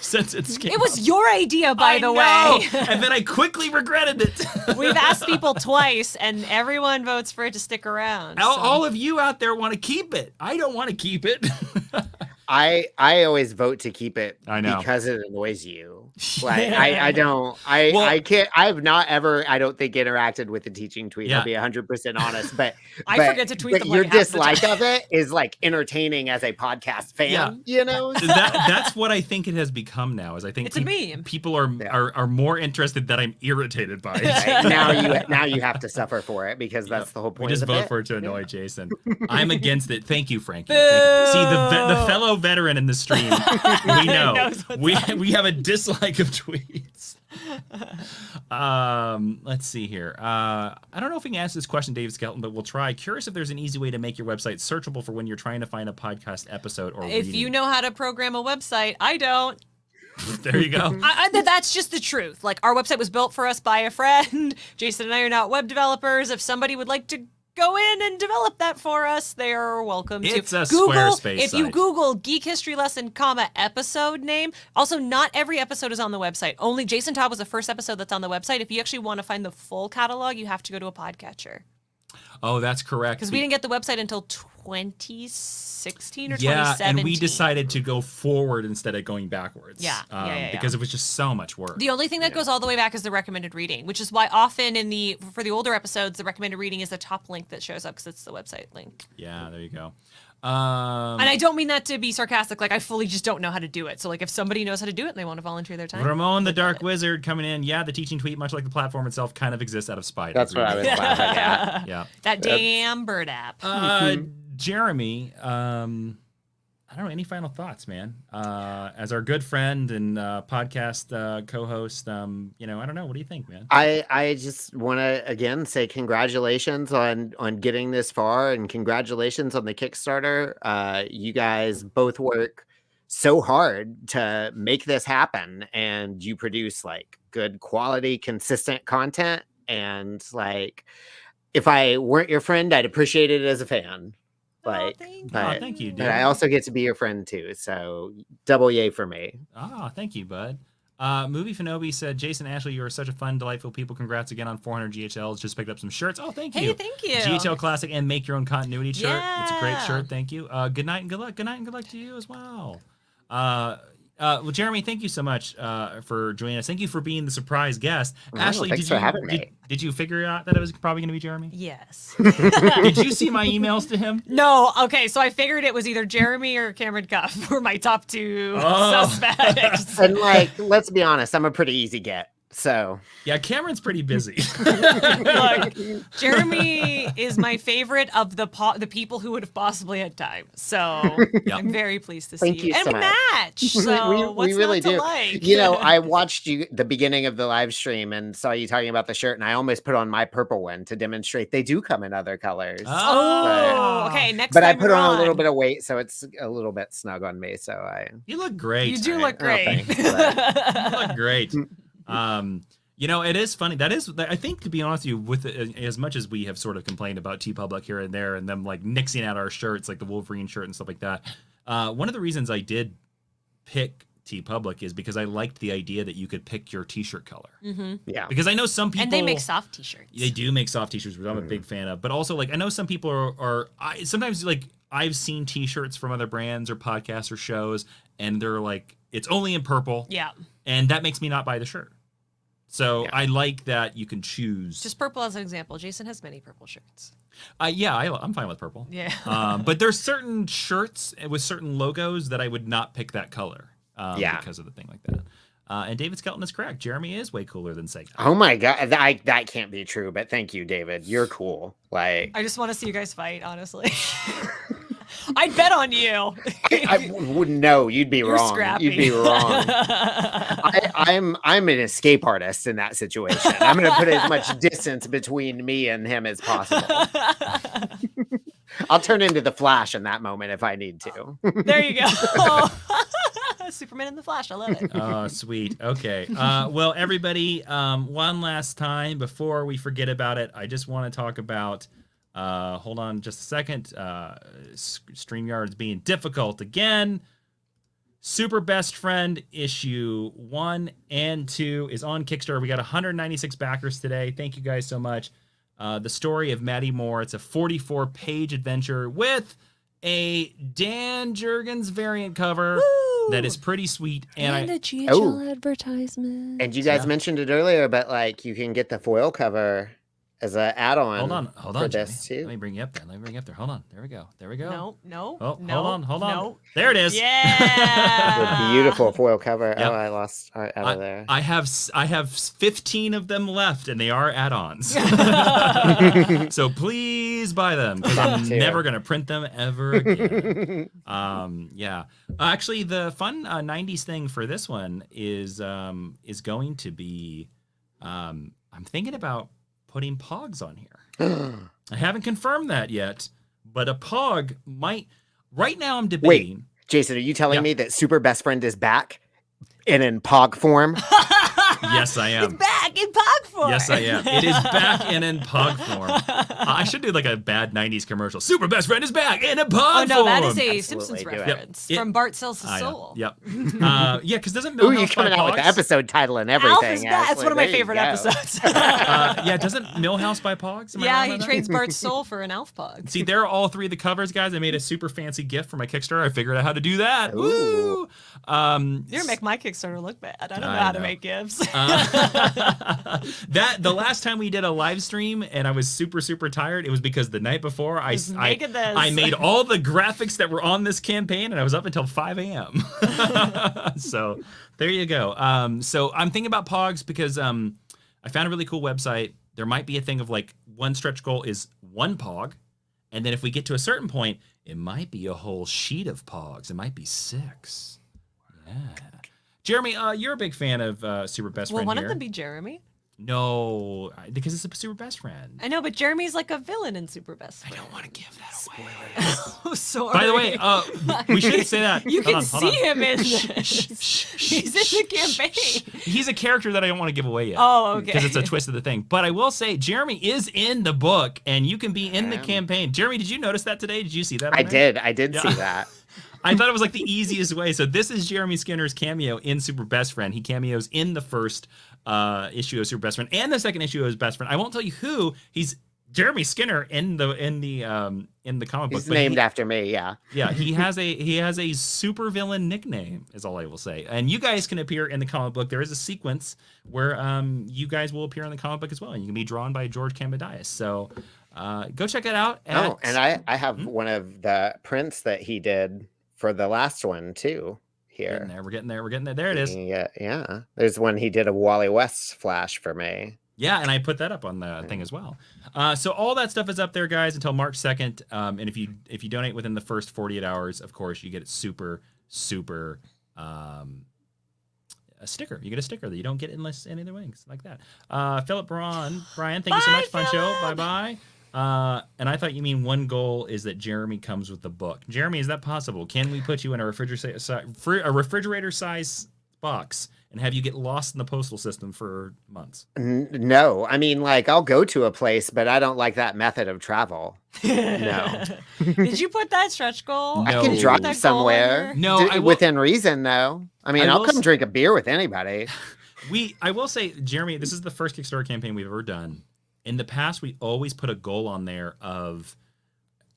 since it came It was out. your idea, by the I way. know, and then I quickly regretted it. We've asked people twice, and everyone votes for it to stick around. All of you out there want to keep it. I don't want to keep it. I always vote to keep it I know. because it annoys you. Like I can't. I've not ever, I don't think, interacted with the teaching tweet. Yeah. I'll be 100% honest, but I forget to tweet but them your like half the dislike time. of it is like entertaining as a podcast fan. Yeah. You know. That's what I think it has become now. Is I think It's a meme. people are, Yeah. are more interested that I'm irritated by it. Right, now you have to suffer for it because that's the whole We point. just of the vote bit. for it to annoy Jason. I'm against it. Thank you, Frankie. Thank you. See, the fellow veteran in the stream, we know. knows what's We have a dislike of tweets. Let's see here. I don't know if we can answer this question, David Skelton, but we'll try. Curious if there's an easy way to make your website searchable for when you're trying to find a podcast episode or If reading. you know how to program a website, I don't. There you go. That's just the truth. Like, our website was built for us by a friend. Jason and I are not web developers. If somebody would like to go in and develop that for us, they are welcome It's to. a Google, Squarespace if you site. Google Geek History Lesson, episode name. Also, not every episode is on the website. Only Jason Todd was the first episode that's on the website. If you actually want to find the full catalog, you have to go to a podcatcher. Oh, that's correct. Because we didn't get the website until 2016 or Yeah, 2017. and we decided to go forward instead of going backwards. Yeah, yeah. Because it was just so much work. The only thing that goes all the way back is the recommended reading, which is why often for the older episodes, the recommended reading is the top link that shows up because it's the website link. Yeah, there you go. And I don't mean that to be sarcastic. Like, I fully just don't know how to do it. So, like, if somebody knows how to do it and they want to volunteer their time. Ramon the Dark Wizard coming in. Yeah, the teaching tweet, much like the platform itself, kind of exists out of spite. That's what I was laughing at. Yeah. That damn bird app. Jeremy, I don't know, any final thoughts, man? As our good friend and podcast co-host, I don't know. What do you think, man? I just want to again say congratulations on getting this far and congratulations on the Kickstarter. You guys both work so hard to make this happen, and you produce like good quality, consistent content. And like, if I weren't your friend, I'd appreciate it as a fan. Like, Thank you, dude. but I also get to be your friend too. So double yay for me. Thank you, bud. Movie Fanobi said, Jason, Ashley, you are such a fun, delightful people. Congrats again on 400 GHLs. Just picked up some shirts. Oh, thank you. Hey, thank you. GHL Classic and Make Your Own Continuity shirt. It's a great Yeah. shirt. Thank you. Good night and good luck. Good night and good luck to you as well. Well, Jeremy, thank you so much for joining us. Thank you for being the surprise guest. Ashley, thanks for having me. Did you figure out that it was probably going to be Jeremy? Yes. Did you see my emails to him? No. Okay. So I figured it was either Jeremy or Cameron Cuff were my top two suspects. And like, let's be honest, I'm a pretty easy get. So Yeah, Cameron's pretty busy. Look, Jeremy is my favorite of the people who would have possibly had time. So I'm very pleased to see Thank you and so we much. match. So we really not to do. like? You know, I watched you the beginning of the live stream and saw you talking about the shirt, and I almost put on my purple one to demonstrate they do come in other colors. Oh, okay. Next But I time put you're on a little bit of weight, so it's a little bit snug on me. So You look great. You do Oh, look great. thanks. You look great. It is funny. I think, to be honest with you, with as much as we have sort of complained about TeePublic here and there and them like nixing out our shirts, like the Wolverine shirt and stuff like that, one of the reasons I did pick TeePublic is because I liked the idea that you could pick your t-shirt color. Yeah. Because I know some people And they make soft t-shirts. They do make soft t-shirts, which I'm a big fan of. But also, like, I know some people are sometimes, like, I've seen t-shirts from other brands or podcasts or shows, and they're like, it's only in purple. Yeah. And that makes me not buy the shirt. So I like that you can choose. Just purple as an example. Jason has many purple shirts. I'm fine with purple. Yeah. But there's certain shirts with certain logos that I would not pick that color because of the thing like that. And David Skelton is correct. Jeremy is way cooler than Sega. Oh my god, that can't be true. But thank you, David. You're cool. Like, I just want to see you guys fight, honestly. I'd bet on you. I wouldn't know. You'd be You're wrong. scrappy. You'd be wrong. I'm an escape artist in that situation. I'm going to put as much distance between me and him as possible. I'll turn into the Flash in that moment if I need to. There you go. Superman in the Flash. I love it. Oh, sweet. Okay. Well, everybody, one last time before we forget about it, I just want to talk about. Hold on just a second. StreamYard is being difficult again. Super Best Friend issue 1 and 2 is on Kickstarter. We got 196 backers today. Thank you guys so much. The story of Mattie Moore. It's a 44-page adventure with a Dan Jurgens variant cover. Woo! That is pretty sweet. And a GHL advertisement. And you guys mentioned it earlier, but like you can get the foil cover as an add-on. Hold for on, this Jimmy. too. Let me bring you up there. Hold on. There we go. No. Oh, no, hold on. No. There it is. Yeah. The beautiful foil cover. Yep. Oh, I lost out of there. I have 15 of them left, and they are add-ons. So please buy them because I'm Too. never gonna print them ever again. Yeah. Actually, the fun 90s thing for this one is going to be. I'm thinking about putting pogs on here. I haven't confirmed that yet, but a pog might. Right now, I'm debating. Jason, are you telling Yeah. me that Super Best Friend is back and in pog form? Yes, I am. It's back in pog form. Yes, I am. It is back and in pug form. I should do like a bad 90s commercial. Super Best Friend is back in a pug Oh no, form. that is a Absolutely Simpsons do it. reference Yep. from Bart Sells His I know. Soul. Yep. Yeah, because doesn't Ooh, Millhouse you're coming buy out with the pogs? episode title and everything. Alf is back. It's Ashley. one of my There you favorite go. episodes. Yeah, doesn't Millhouse buy pogs? Am I Yeah, wrong he on that? trades Bart's soul for an Alf pug. See, there are all three of the covers, guys. I made a super fancy gift for my Kickstarter. I figured out how to do that. Ooh. Woo! You're gonna make my Kickstarter look bad. I don't know I how to know. make gifts. That the last time we did a live stream and I was super tired, it was because the night before I making this. I made all the graphics that were on this campaign and I was up until 5 a.m. So there you go. So I'm thinking about pogs because I found a really cool website. There might be a thing of like one stretch goal is one pog, and then if we get to a certain point, it might be a whole sheet of pogs. It might be 6. Yeah. Jeremy, you're a big fan of Super Best Will Friend one here. of them be Jeremy? No, because it's a Super Best Friend. I know, but Jeremy's like a villain in Super Best Friend. I don't want to give that away. Oh, sorry. By the way, we should say that. You Hold can on, hold see on. him in this. He's in the campaign. He's a character that I don't want to give away yet. Oh, okay. Because it's a twist of the thing. But I will say, Jeremy is in the book, and you can be in the campaign. Jeremy, did you notice that today? Did you see that? I did Yeah. see that. I thought it was like the easiest way. So this is Jeremy Skinner's cameo in Super Best Friend. He cameos in the first issue of Super Best Friend and the second issue of his best friend. I won't tell you who. He's Jeremy Skinner in the comic book. He's but named after me, yeah. Yeah, he has a super villain nickname, is all I will say. And you guys can appear in the comic book. There is a sequence where you guys will appear in the comic book as well, and you can be drawn by George Camadias. So go check it out. Oh, and I have one of the prints that he did for the last one too. Here. We're getting there. There it is. Yeah. There's one he did a Wally West flash for me. Yeah, and I put that up on the thing as well. So all that stuff is up there, guys, until March 2nd. And if you donate within the first 48 hours, of course, you get super a sticker. You get a sticker that you don't get unless any other wings like that. Philip Brian, thank you so much. Poncho, bye. And I thought you mean one goal is that Jeremy comes with the book. Jeremy, is that possible? Can we put you in a refrigerator size box and have you get lost in the postal system for months? No, I mean, like, I'll go to a place, but I don't like that method of travel. No. Did you put that stretch goal? No. I can Put drive that goal in somewhere. here? No, I will- within reason, though. I mean, I I'll will come s- drink a beer with anybody. I will say, Jeremy, this is the first Kickstarter campaign we've ever done. In the past, we always put a goal on there of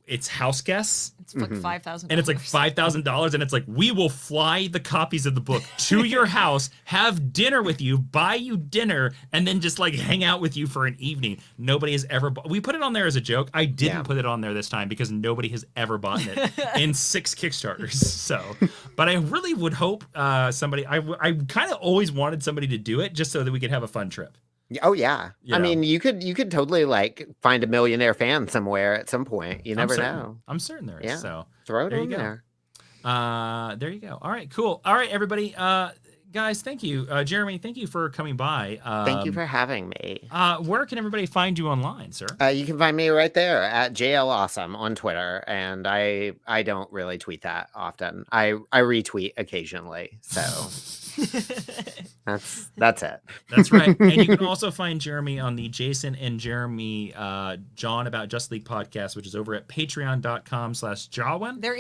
it's house guests, It's like $5,000. and it's like $5,000, and it's like, we will fly the copies of the book to your house, have dinner with you, buy you dinner, and then just like hang out with you for an evening. Nobody has ever we put it on there as a joke. I didn't put it on there this time because nobody has ever bought it in 6 Kickstarters. So, but I really would hope somebody, I kind of always wanted somebody to do it just so that we could have a fun trip. Oh yeah. You I know. mean, you could totally like find a millionaire fan somewhere at some point. You never know. I'm certain there is. Yeah. So Throw it there you on go. there. there you go. All right, cool. All right, everybody. Guys, thank you. Jeremy, thank you for coming by. Thank you for having me. Where can everybody find you online, sir? You can find me right there at JL Awesome on Twitter, and I don't really tweet that often. I retweet occasionally, so that's it. That's right. And you can also find Jeremy on the Jason and Jeremy John About Just League podcast, which is over at patreon.com/Jawin. There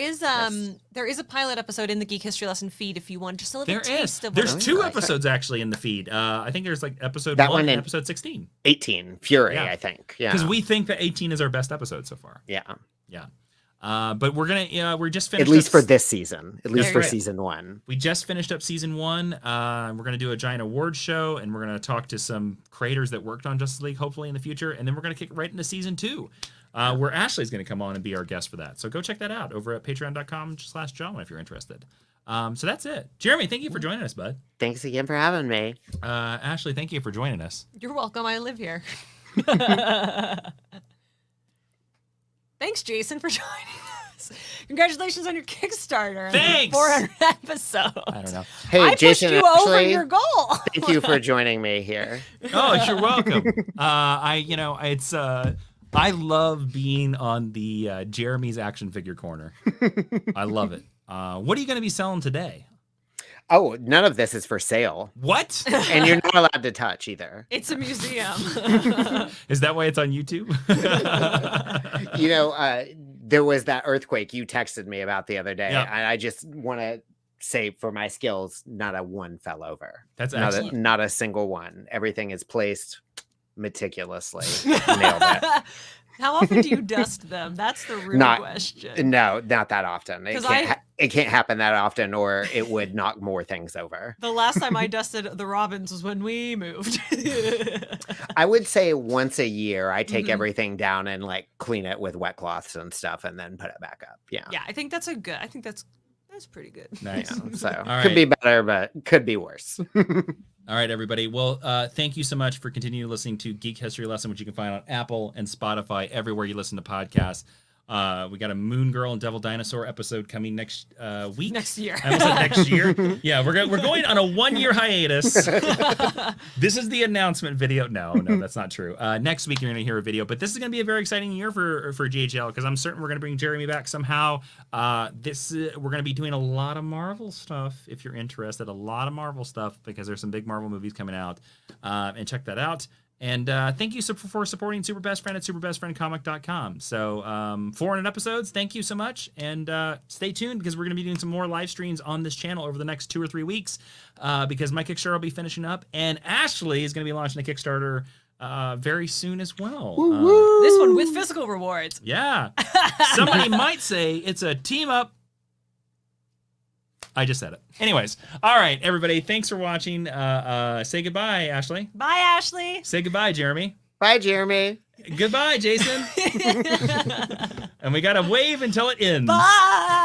is a pilot episode in the Geek History Lesson feed if you want just a little There taste is. of There's what's 2 like. episodes actually in the feed. I think there's like episode That 1 one and and- episode 16. 18 Fury, Yeah. I think. Yeah. Because we think that 18 is our best episode so far. yeah. Yeah. But we're just finished At least up for this season. At least Yeah, for right. season 1. We just finished up season 1. We're going to do a giant award show, and we're going to talk to some creators that worked on Justice League, hopefully in the future. And then we're going to kick right into season 2, where Ashley's going to come on and be our guest for that. So go check that out over at patreon.com/John if you're interested. So that's it. Jeremy, thank you for joining us, bud. Thanks again for having me. Ashley, thank you for joining us. You're welcome. I live here. Thanks, Jason, for joining us. Congratulations on your Kickstarter. and Thanks! 400 episode. I don't know. Hey, I Jason, pushed you over Ashley, your goal. thank you for joining me here. Oh, you're welcome. I love being on the Jeremy's action figure corner. I love it. What are you going to be selling today? Oh, none of this is for sale. What? And you're not allowed to touch either. It's a museum. Is that why it's on YouTube? You know, there was that earthquake you texted me about the other day. Yeah. And I just want to say for my skills, not a one fell over. That's Not excellent. not a single one. Everything is placed meticulously. Nailed it. How often do you dust them? That's the real Not- question. No, not that often. 'Cause It can't happen that often, or it would knock more things over. The last time I dusted the Robins was when we moved. I would say once a year, I take Mhm. everything down and like clean it with wet cloths and stuff, and then put it back up. Yeah. Yeah, I think that's that's pretty good. Nice. So All could be right. better, but could be worse. All right, everybody. Well, thank you so much for continuing listening to Geek History Lesson, which you can find on Apple and Spotify, everywhere you listen to podcasts. We got a Moon Girl and Devil Dinosaur episode coming next week. Next year. I almost said next year. Yeah, we're going on a 1-year hiatus. This is the announcement video. No, that's not true. Next week you're going to hear a video, but this is going to be a very exciting year for GHL because I'm certain we're going to bring Jeremy back somehow. We're going to be doing a lot of Marvel stuff if you're interested. A lot of Marvel stuff because there's some big Marvel movies coming out, and check that out. And thank you for supporting Super Best Friend at superbestfriendcomic.com. So 400 episodes. Thank you so much. And stay tuned because we're going to be doing some more live streams on this channel over the next 2 or 3 weeks because my Kickstarter will be finishing up. And Ashley is going to be launching a Kickstarter very soon as well. This one with physical rewards. Yeah. Somebody might say it's a team up. I just said it. Anyways. All right, everybody. Thanks for watching. Say goodbye, Ashley. Bye, Ashley. Say goodbye, Jeremy. Bye, Jeremy. Goodbye, Jason. And we got to wave until it ends. Bye.